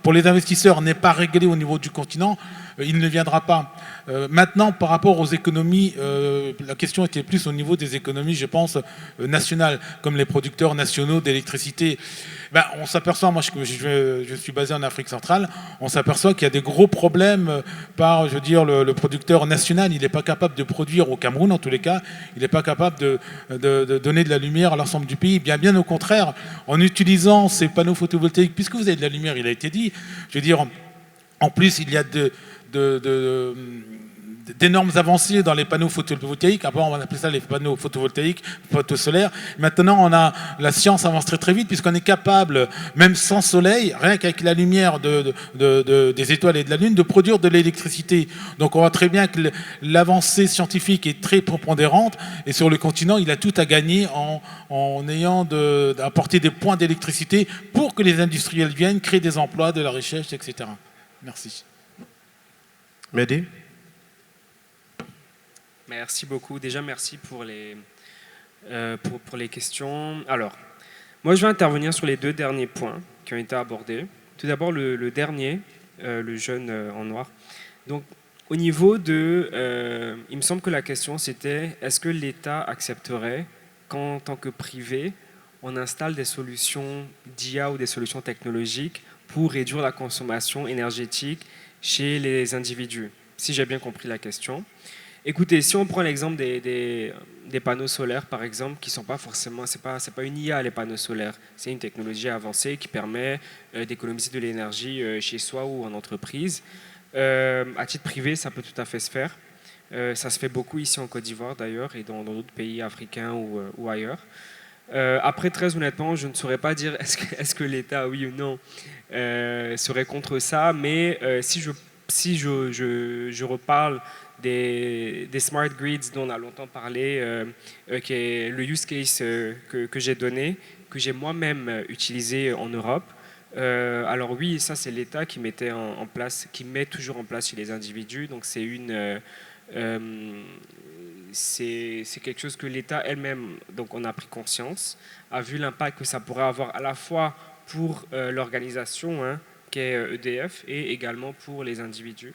pour les investisseurs n'est pas réglé au niveau du continent, il ne viendra pas. Maintenant, par rapport aux économies, la question était plus au niveau des économies, je pense, nationales, comme les producteurs nationaux d'électricité. Ben, on s'aperçoit, moi je suis basé en Afrique centrale, on s'aperçoit qu'il y a des gros problèmes par, je veux dire, le producteur national. Il n'est pas capable de produire au Cameroun, en tous les cas, il n'est pas capable de donner de la lumière à l'ensemble du pays. Bien au contraire, en utilisant ces panneaux photovoltaïques, puisque vous avez de la lumière, il a été dit, je veux dire, en plus il y a d'énormes avancées dans les panneaux photovoltaïques. Avant, on appelait ça les panneaux photovoltaïques, photosolaires. Maintenant, la science avance très très vite puisqu'on est capable, même sans soleil, rien qu'avec la lumière des étoiles et de la Lune, de produire de l'électricité. Donc on voit très bien que l'avancée scientifique est très prépondérante et sur le continent, il a tout à gagner en ayant apporté des points d'électricité pour que les industriels viennent créer des emplois, de la recherche, etc. Merci. Mehdi? Merci beaucoup. Déjà, merci pour les questions. Alors, moi, je vais intervenir sur les deux derniers points qui ont été abordés. Tout d'abord, le dernier, le jeune en noir. Donc, au niveau de... il me semble que la question, c'était est-ce que l'État accepterait qu'en tant que privé, on installe des solutions d'IA ou des solutions technologiques pour réduire la consommation énergétique chez les individus, si j'ai bien compris la question. Écoutez, si on prend l'exemple des panneaux solaires, par exemple, qui ne sont pas forcément, c'est pas une IA les panneaux solaires, c'est une technologie avancée qui permet d'économiser de l'énergie chez soi ou en entreprise. À titre privé, ça peut tout à fait se faire. Ça se fait beaucoup ici en Côte d'Ivoire d'ailleurs et dans d'autres pays africains ou ailleurs. Après, très honnêtement, je ne saurais pas dire est-ce que l'État, oui ou non, serait contre ça, mais si je reparle des smart grids dont on a longtemps parlé, qui est le use case que j'ai donné, que j'ai moi-même utilisé en Europe. Alors oui, ça c'est l'État qui mettait en place, qui met toujours en place chez les individus. Donc c'est c'est quelque chose que l'État elle-même, donc on a pris conscience, a vu l'impact que ça pourrait avoir à la fois pour l'organisation qui est EDF et également pour les individus.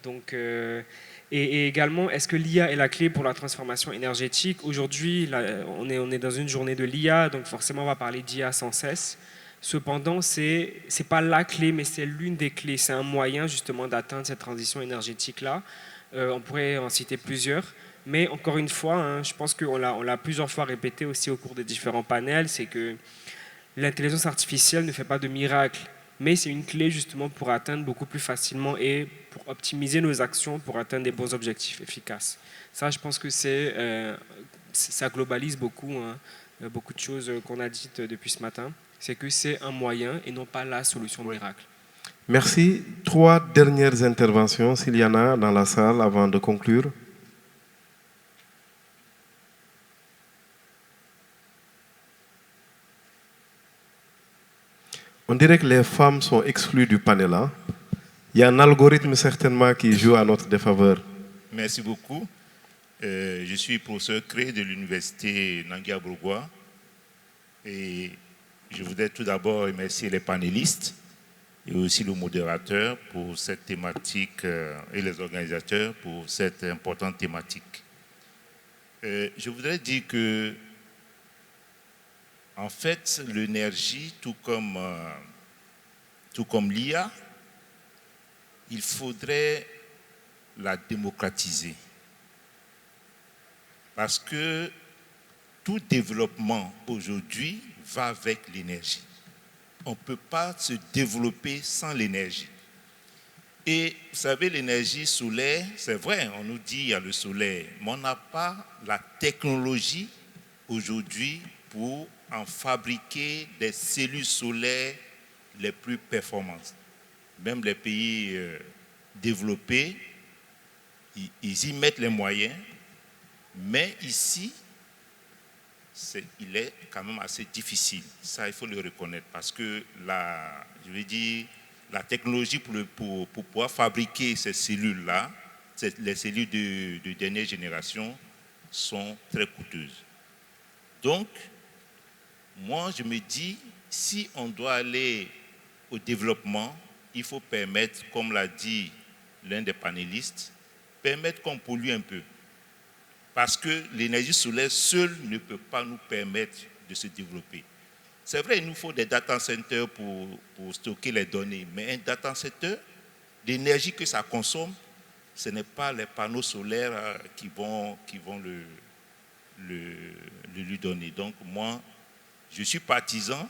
Donc, et également, est-ce que l'IA est la clé pour la transformation énergétique? Aujourd'hui, on est dans une journée de l'IA, donc forcément on va parler d'IA sans cesse. Cependant, c'est pas la clé, mais c'est l'une des clés. C'est un moyen justement d'atteindre cette transition énergétique-là. On pourrait en citer plusieurs. Mais encore une fois, je pense qu'on l'a plusieurs fois répété aussi au cours des différents panels, c'est que l'intelligence artificielle ne fait pas de miracle, mais c'est une clé justement pour atteindre beaucoup plus facilement et pour optimiser nos actions pour atteindre des bons objectifs efficaces. Ça, je pense que ça globalise beaucoup, beaucoup de choses qu'on a dites depuis ce matin. C'est que c'est un moyen et non pas la solution miracle. Merci. 3 dernières interventions, s'il y en a dans la salle, avant de conclure. On dirait que les femmes sont exclues du panel. Il y a un algorithme certainement qui joue à notre défaveur. Merci beaucoup. Je suis professeur créé de l'université Nangia-Bourgois et je voudrais tout d'abord remercier les panélistes et aussi le modérateur pour cette thématique et les organisateurs pour cette importante thématique. Je voudrais dire que en fait, l'énergie, tout comme l'IA, il faudrait la démocratiser. Parce que tout développement aujourd'hui va avec l'énergie. On ne peut pas se développer sans l'énergie. Et vous savez, l'énergie solaire, c'est vrai, on nous dit qu'il y a le soleil, mais on n'a pas la technologie aujourd'hui pour en fabriquer des cellules solaires les plus performantes. Même les pays développés, ils y mettent les moyens, mais ici, il est quand même assez difficile. Ça, il faut le reconnaître, parce que la technologie pour pouvoir fabriquer ces cellules-là, les cellules de dernière génération, sont très coûteuses. Donc, moi, je me dis, si on doit aller au développement, il faut permettre, comme l'a dit l'un des panélistes, permettre qu'on pollue un peu. Parce que l'énergie solaire seule ne peut pas nous permettre de se développer. C'est vrai, il nous faut des data centers pour stocker les données, mais un data center, l'énergie que ça consomme, ce n'est pas les panneaux solaires qui vont lui donner. Donc moi, je suis partisan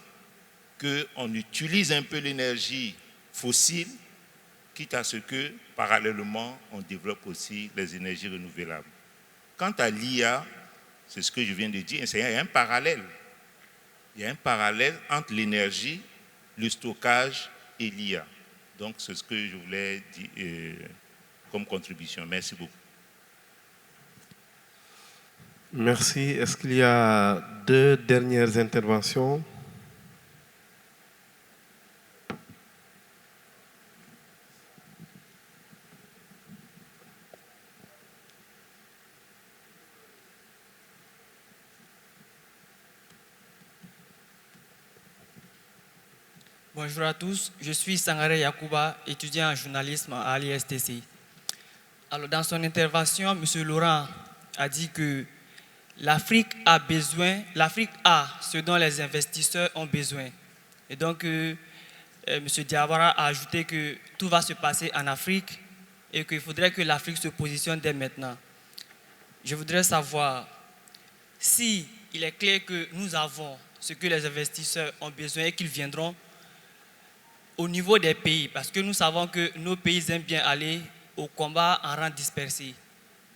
qu'on utilise un peu l'énergie fossile, quitte à ce que, parallèlement, on développe aussi les énergies renouvelables. Quant à l'IA, c'est ce que je viens de dire, il y a un parallèle. Il y a un parallèle entre l'énergie, le stockage et l'IA. Donc, c'est ce que je voulais dire comme contribution. Merci beaucoup. Merci. Est-ce qu'il y a 2 dernières interventions? Bonjour à tous, je suis Sangare Yakuba, étudiant en journalisme à l'ISTC. Alors, dans son intervention, M. Laurent a dit que l'Afrique a ce dont les investisseurs ont besoin. Et donc, M. Diawara a ajouté que tout va se passer en Afrique et qu'il faudrait que l'Afrique se positionne dès maintenant. Je voudrais savoir si il est clair que nous avons ce que les investisseurs ont besoin et qu'ils viendront au niveau des pays, parce que nous savons que nos pays aiment bien aller au combat en rang dispersé.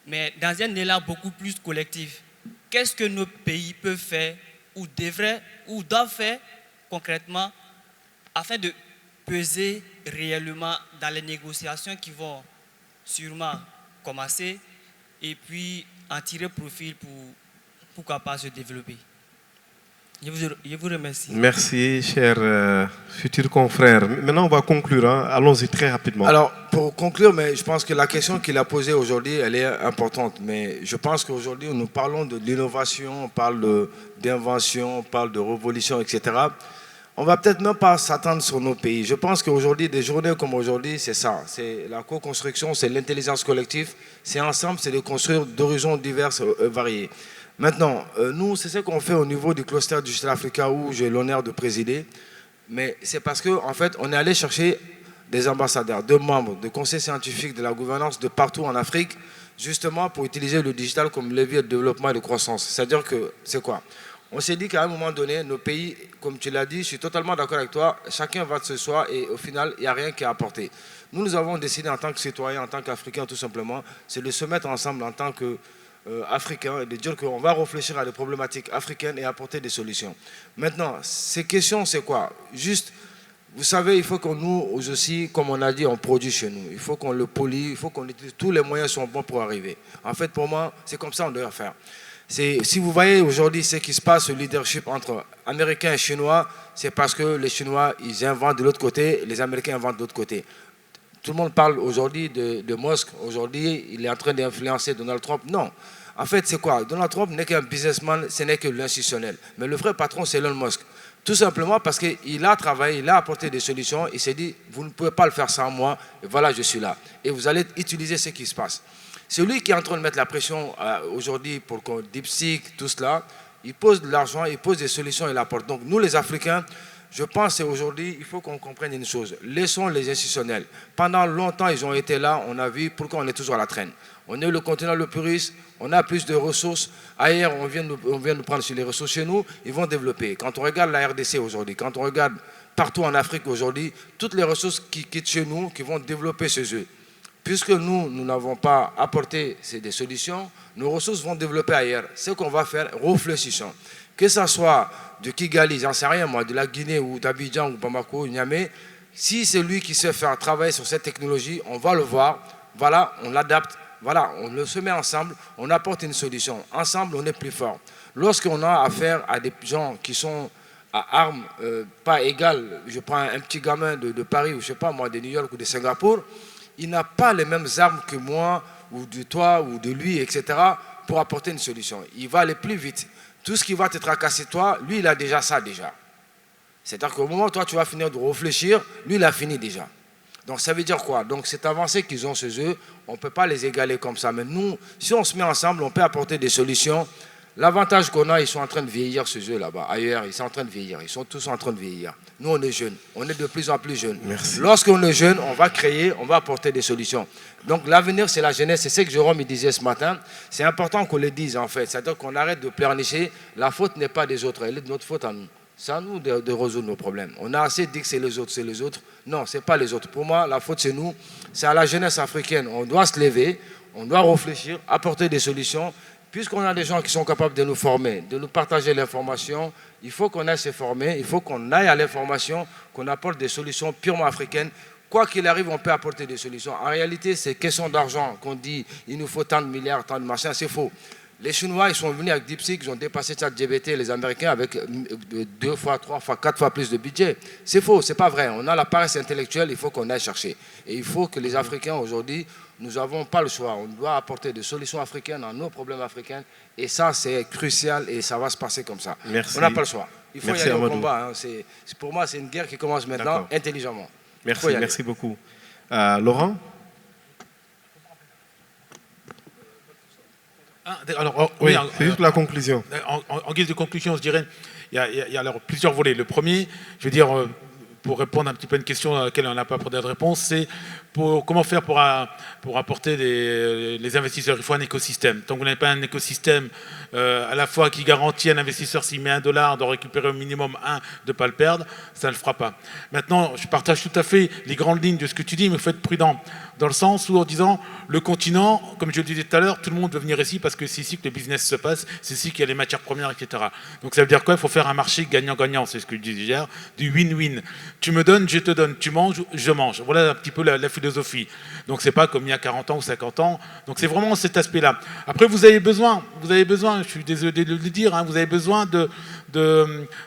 Mais dans un élan beaucoup plus collectif, qu'est-ce que nos pays peuvent faire ou devraient ou doivent faire concrètement afin de peser réellement dans les négociations qui vont sûrement commencer et puis en tirer profit pour pourquoi pas se développer. Je vous remercie. Merci, chers futurs confrères. Maintenant, on va conclure. Hein. Allons-y très rapidement. Alors, pour conclure, mais je pense que la question qu'il a posée aujourd'hui, elle est importante. Mais je pense qu'aujourd'hui, nous parlons de l'innovation, on parle d'invention, on parle de révolution, etc. On ne va peut-être même pas s'attendre sur nos pays. Je pense qu'aujourd'hui, des journées comme aujourd'hui, c'est ça. C'est la co-construction, c'est l'intelligence collective. C'est ensemble, c'est de construire d'horizons diverses et variés. Maintenant, nous, c'est ce qu'on fait au niveau du cluster Digital Africa où j'ai l'honneur de présider. Mais c'est parce qu'en fait, on est allé chercher des ambassadeurs, des membres, de conseils scientifiques, de la gouvernance de partout en Afrique, justement pour utiliser le digital comme levier de développement et de croissance. C'est-à-dire que, c'est quoi? On s'est dit qu'à un moment donné, nos pays, comme tu l'as dit, je suis totalement d'accord avec toi, chacun va de ce soir et au final, il n'y a rien qui est apporté. Nous avons décidé en tant que citoyens, en tant qu'Africains tout simplement, c'est de se mettre ensemble en tant que africains et de dire qu'on va réfléchir à des problématiques africaines et apporter des solutions. Maintenant, ces questions, c'est quoi? Juste, vous savez, il faut que nous aussi, comme on a dit, on produit chez nous. Il faut qu'on le polie, il faut qu'on utilise tous les moyens sont bons pour arriver. En fait, pour moi, c'est comme ça qu'on doit faire. Si vous voyez aujourd'hui ce qui se passe, le leadership entre Américains et Chinois, c'est parce que les Chinois, ils inventent de l'autre côté, les Américains inventent de l'autre côté. Tout le monde parle aujourd'hui de Musk. Aujourd'hui, il est en train d'influencer Donald Trump. Non. En fait, c'est quoi? Donald Trump n'est qu'un businessman, ce n'est que l'institutionnel. Mais le vrai patron, c'est Elon Musk. Tout simplement parce qu'il a travaillé, il a apporté des solutions. Il s'est dit, vous ne pouvez pas le faire sans moi. Et voilà, je suis là. Et vous allez utiliser ce qui se passe. C'est lui qui est en train de mettre la pression aujourd'hui pour qu'on DeepSeek, tout cela. Il pose de l'argent, il pose des solutions, il apporte. Donc nous, les Africains, je pense qu'aujourd'hui, il faut qu'on comprenne une chose. Laissons les institutionnels. Pendant longtemps, ils ont été là. On a vu pourquoi on est toujours à la traîne. On est le continent le plus riche. On a plus de ressources. Ailleurs, on vient nous prendre sur les ressources chez nous. Ils vont développer. Quand on regarde la RDC aujourd'hui, quand on regarde partout en Afrique aujourd'hui, toutes les ressources qui quittent chez nous, qui vont développer chez eux. Puisque nous n'avons pas apporté des solutions, nos ressources vont développer ailleurs. Ce qu'on va faire, réfléchissons. Que ce soit de Kigali, j'en sais rien moi, de la Guinée ou d'Abidjan ou Bamako, Niamey, si c'est lui qui sait faire travailler sur cette technologie, on va le voir, voilà, on l'adapte, voilà, on le se met ensemble, on apporte une solution. Ensemble, on est plus fort. Lorsqu'on a affaire à des gens qui sont à armes pas égales, je prends un petit gamin de Paris ou je sais pas moi, de New York ou de Singapour, il n'a pas les mêmes armes que moi ou de toi ou de lui, etc. pour apporter une solution. Il va aller plus vite. Tout ce qui va te tracasser toi, lui, il a déjà ça déjà. C'est-à-dire qu'au moment où toi, tu vas finir de réfléchir, lui, il a fini déjà. Donc ça veut dire quoi? Donc cette avancée qu'ils ont chez eux, on ne peut pas les égaler comme ça. Mais nous, si on se met ensemble, on peut apporter des solutions. L'avantage qu'on a, ils sont en train de vieillir chez eux là-bas. Ailleurs, ils sont en train de vieillir. Ils sont tous en train de vieillir. Nous, on est jeunes. On est de plus en plus jeunes. Merci. Lorsqu'on est jeune, on va créer, on va apporter des solutions. Donc l'avenir, c'est la jeunesse. C'est ce que Jérôme il disait ce matin. C'est important qu'on le dise en fait. C'est-à-dire qu'on arrête de pleurnicher. La faute n'est pas des autres. Elle est de notre faute à nous. C'est à nous de résoudre nos problèmes. On a assez dit que c'est les autres, c'est les autres. Non, ce n'est pas les autres. Pour moi, la faute, c'est nous. C'est à la jeunesse africaine. On doit se lever, on doit réfléchir, apporter des solutions. Puisqu'on a des gens qui sont capables de nous former, de nous partager l'information, il faut qu'on aille se former, il faut qu'on aille à l'information, qu'on apporte des solutions purement africaines. Quoi qu'il arrive, on peut apporter des solutions. En réalité, c'est question d'argent qu'on dit il nous faut tant de milliards, tant de machins, c'est faux. Les Chinois, ils sont venus avec DeepSeek, ils ont dépassé ChatGPT, les Américains avec 2 fois, 3 fois, 4 fois plus de budget. C'est faux, c'est pas vrai. On a la paresse intellectuelle, il faut qu'on aille chercher. Et il faut que les Africains aujourd'hui, nous n'avons pas le choix. On doit apporter des solutions africaines à nos problèmes africains. Et ça, c'est crucial et ça va se passer comme ça. Merci. On n'a pas le choix. Il faut Merci y aller au Amadou. combat. Hein. Pour moi, c'est une guerre qui commence maintenant intelligemment. Merci beaucoup. Laurent? Alors, oui, c'est juste la conclusion. En guise de conclusion, je dirais, il y a alors plusieurs volets. Le premier, je veux dire, pour répondre un petit peu à une question à laquelle on n'a pas apporté de réponse, c'est comment faire pour apporter les investisseurs. Il faut un écosystème. Tant que vous n'avez pas un écosystème à la fois qui garantit à un investisseur s'il met $1 de récupérer au minimum 1, de ne pas le perdre, ça ne le fera pas. Maintenant, je partage tout à fait les grandes lignes de ce que tu dis, mais il faut être prudent. Dans le sens où, en disant, le continent, comme je le disais tout à l'heure, tout le monde veut venir ici parce que c'est ici que le business se passe, c'est ici qu'il y a les matières premières, etc. Donc ça veut dire quoi? Il faut faire un marché gagnant-gagnant, c'est ce que je disais hier, du win-win. Tu me donnes, je te donne. Tu manges, je mange. Voilà un petit peu la philosophie. Donc c'est pas comme il y a 40 ans ou 50 ans. Donc c'est vraiment cet aspect-là. Après, vous avez besoin, je suis désolé de le dire, hein, vous avez besoin de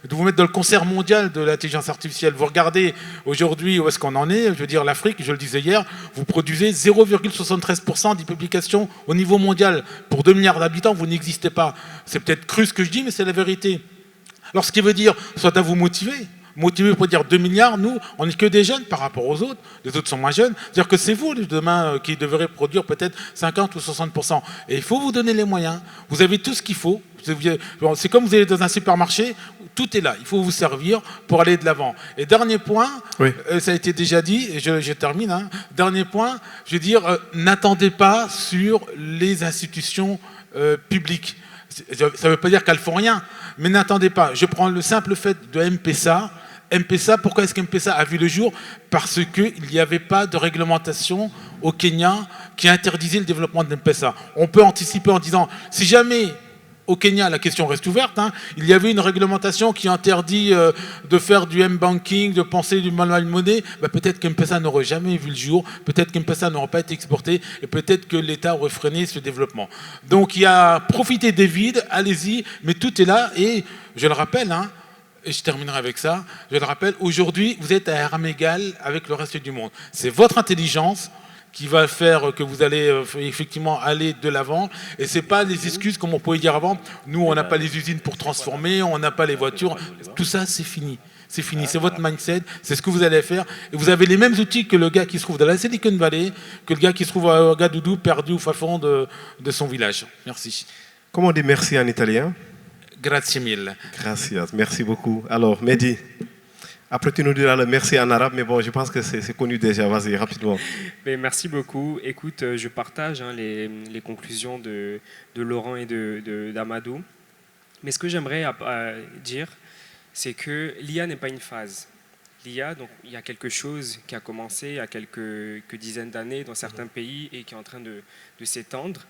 vous mettre dans le concert mondial de l'intelligence artificielle. Vous regardez aujourd'hui où est-ce qu'on en est. Je veux dire, l'Afrique, je le disais hier, vous produisez 0,73% des publications au niveau mondial. Pour 2 milliards d'habitants, vous n'existez pas. C'est peut-être cru ce que je dis, mais c'est la vérité. Alors ce qui veut dire, soit à vous motiver pour dire 2 milliards, nous, on n'est que des jeunes par rapport aux autres. Les autres sont moins jeunes. C'est-à-dire que c'est vous, demain, qui devrez produire peut-être 50 ou 60%. Et il faut vous donner les moyens. Vous avez tout ce qu'il faut. C'est comme vous allez dans un supermarché, tout est là. Il faut vous servir pour aller de l'avant. Et dernier point, oui. Ça a été déjà dit, et je termine. Hein. Dernier point, je veux dire, n'attendez pas sur les institutions publiques. Ça ne veut pas dire qu'elles ne font rien, mais n'attendez pas. Je prends le simple fait de M-Pesa. M-Pesa, pourquoi est-ce qu'M-Pesa a vu le jour? Parce qu'il n'y avait pas de réglementation au Kenya qui interdisait le développement de M-Pesa. On peut anticiper en disant, si jamais au Kenya, la question reste ouverte, hein, il y avait une réglementation qui interdit de faire du M-banking, de penser du manuel monnaie, bah, peut-être qu'M-Pesa n'aurait jamais vu le jour, peut-être qu'M-Pesa n'aurait pas été exporté, et peut-être que l'État aurait freiné ce développement. Donc il y a profitez des vides, allez-y, mais tout est là, et je le rappelle, hein, et je terminerai avec ça, je le rappelle, aujourd'hui, vous êtes à armes égales avec le reste du monde. C'est votre intelligence qui va faire que vous allez effectivement aller de l'avant. Et ce n'est pas les excuses comme on pouvait dire avant. Nous, on n'a pas les usines pour transformer, on n'a pas les voitures. Tout ça, c'est fini. C'est fini, c'est votre mindset, c'est ce que vous allez faire. Et vous avez les mêmes outils que le gars qui se trouve dans la Silicon Valley, que le gars qui se trouve à Ouagadougou, perdu au fin fond de son village. Merci. Comment on dit merci en italien? Grazie mille. Gracias, merci beaucoup. Alors, Mehdi, après tu nous diras le merci en arabe, mais bon, je pense que c'est connu déjà. Vas-y, rapidement. Mais merci beaucoup. Écoute, je partage les conclusions de Laurent et d'Amadou. Mais ce que j'aimerais dire, c'est que l'IA n'est pas une phase. L'IA, donc, il y a quelque chose qui a commencé il y a quelques dizaines d'années dans certains pays et qui est en train de s'étendre.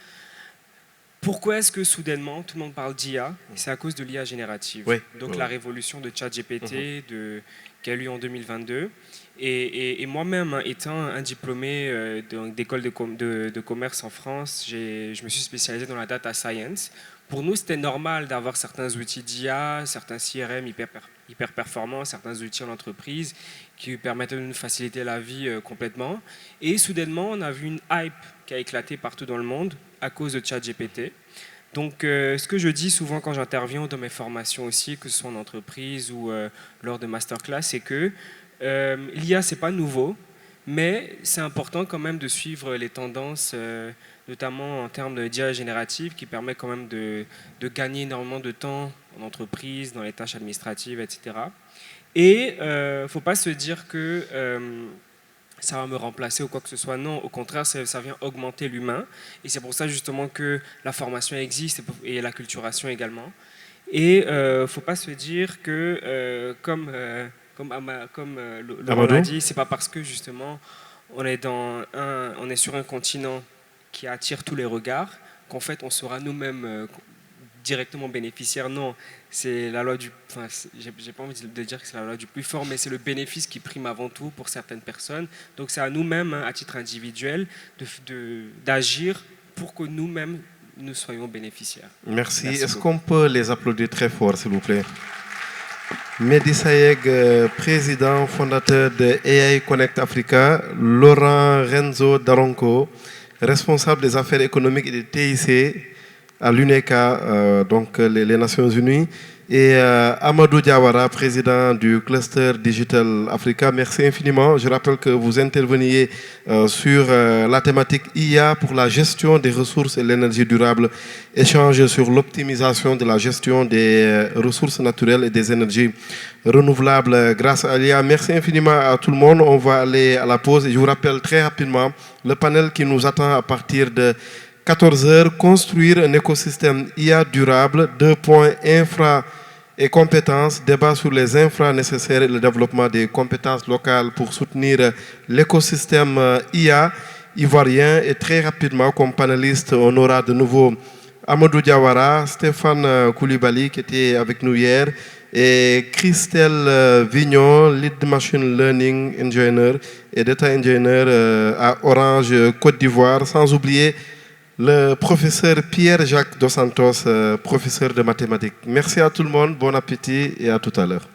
Pourquoi est-ce que soudainement tout le monde parle d'IA? C'est à cause de l'IA générative. Oui. Donc la révolution de ChatGPT qui a eu lieu en 2022. Et moi-même, étant un diplômé d'école de commerce en France, je me suis spécialisé dans la data science. Pour nous, c'était normal d'avoir certains outils d'IA, certains CRM hyper performants, certains outils en entreprise qui permettaient de nous faciliter la vie complètement. Et soudainement, on a vu une hype qui a éclaté partout dans le monde à cause de ChatGPT. Donc, ce que je dis souvent quand j'interviens dans mes formations aussi, que ce soit en entreprise ou lors de masterclass, c'est que l'IA, ce n'est pas nouveau, Mais c'est important quand même de suivre les tendances, notamment en termes d'IA générative, qui permet quand même de gagner énormément de temps en entreprise, dans les tâches administratives, etc. Et il ne faut pas se dire que ça va me remplacer ou quoi que ce soit. Non, au contraire, ça vient augmenter l'humain. Et c'est pour ça justement que la formation existe et l'acculturation également. Et il ne faut pas se dire que, comme Laurent l'a dit, c'est pas parce que justement on est sur un continent qui attire tous les regards qu'en fait on sera nous-mêmes directement bénéficiaires. Non, c'est la loi du... Enfin, j'ai pas envie de dire que c'est la loi du plus fort, mais c'est le bénéfice qui prime avant tout pour certaines personnes. Donc c'est à nous-mêmes, à titre individuel, d'agir pour que nous-mêmes nous soyons bénéficiaires. Merci. Est-ce qu'on peut les applaudir très fort, s'il vous plaît? Mehdi Sayeg, président fondateur de AI Connect Africa, Laurent Renzo Daronco, responsable des affaires économiques et des TIC à l'UNECA, donc les Nations Unies, et Amadou Diawara, président du cluster Digital Africa. Merci infiniment. Je rappelle que vous interveniez sur la thématique IA pour la gestion des ressources et l'énergie durable, échange sur l'optimisation de la gestion des ressources naturelles et des énergies renouvelables grâce à l'IA. Merci infiniment à tout le monde. On va aller à la pause et je vous rappelle très rapidement le panel qui nous attend à partir de 14h, construire un écosystème IA durable, 2 points, infra et compétences, débat sur les infra nécessaires et le développement des compétences locales pour soutenir l'écosystème IA ivoirien. Et très rapidement, comme panéliste, on aura de nouveau Amadou Diawara, Stéphane Koulibaly qui était avec nous hier, et Christelle Vignon, Lead Machine Learning Engineer et Data Engineer à Orange, Côte d'Ivoire, sans oublier le professeur Pierre-Jacques Dos Santos, professeur de mathématiques. Merci à tout le monde, bon appétit et à tout à l'heure.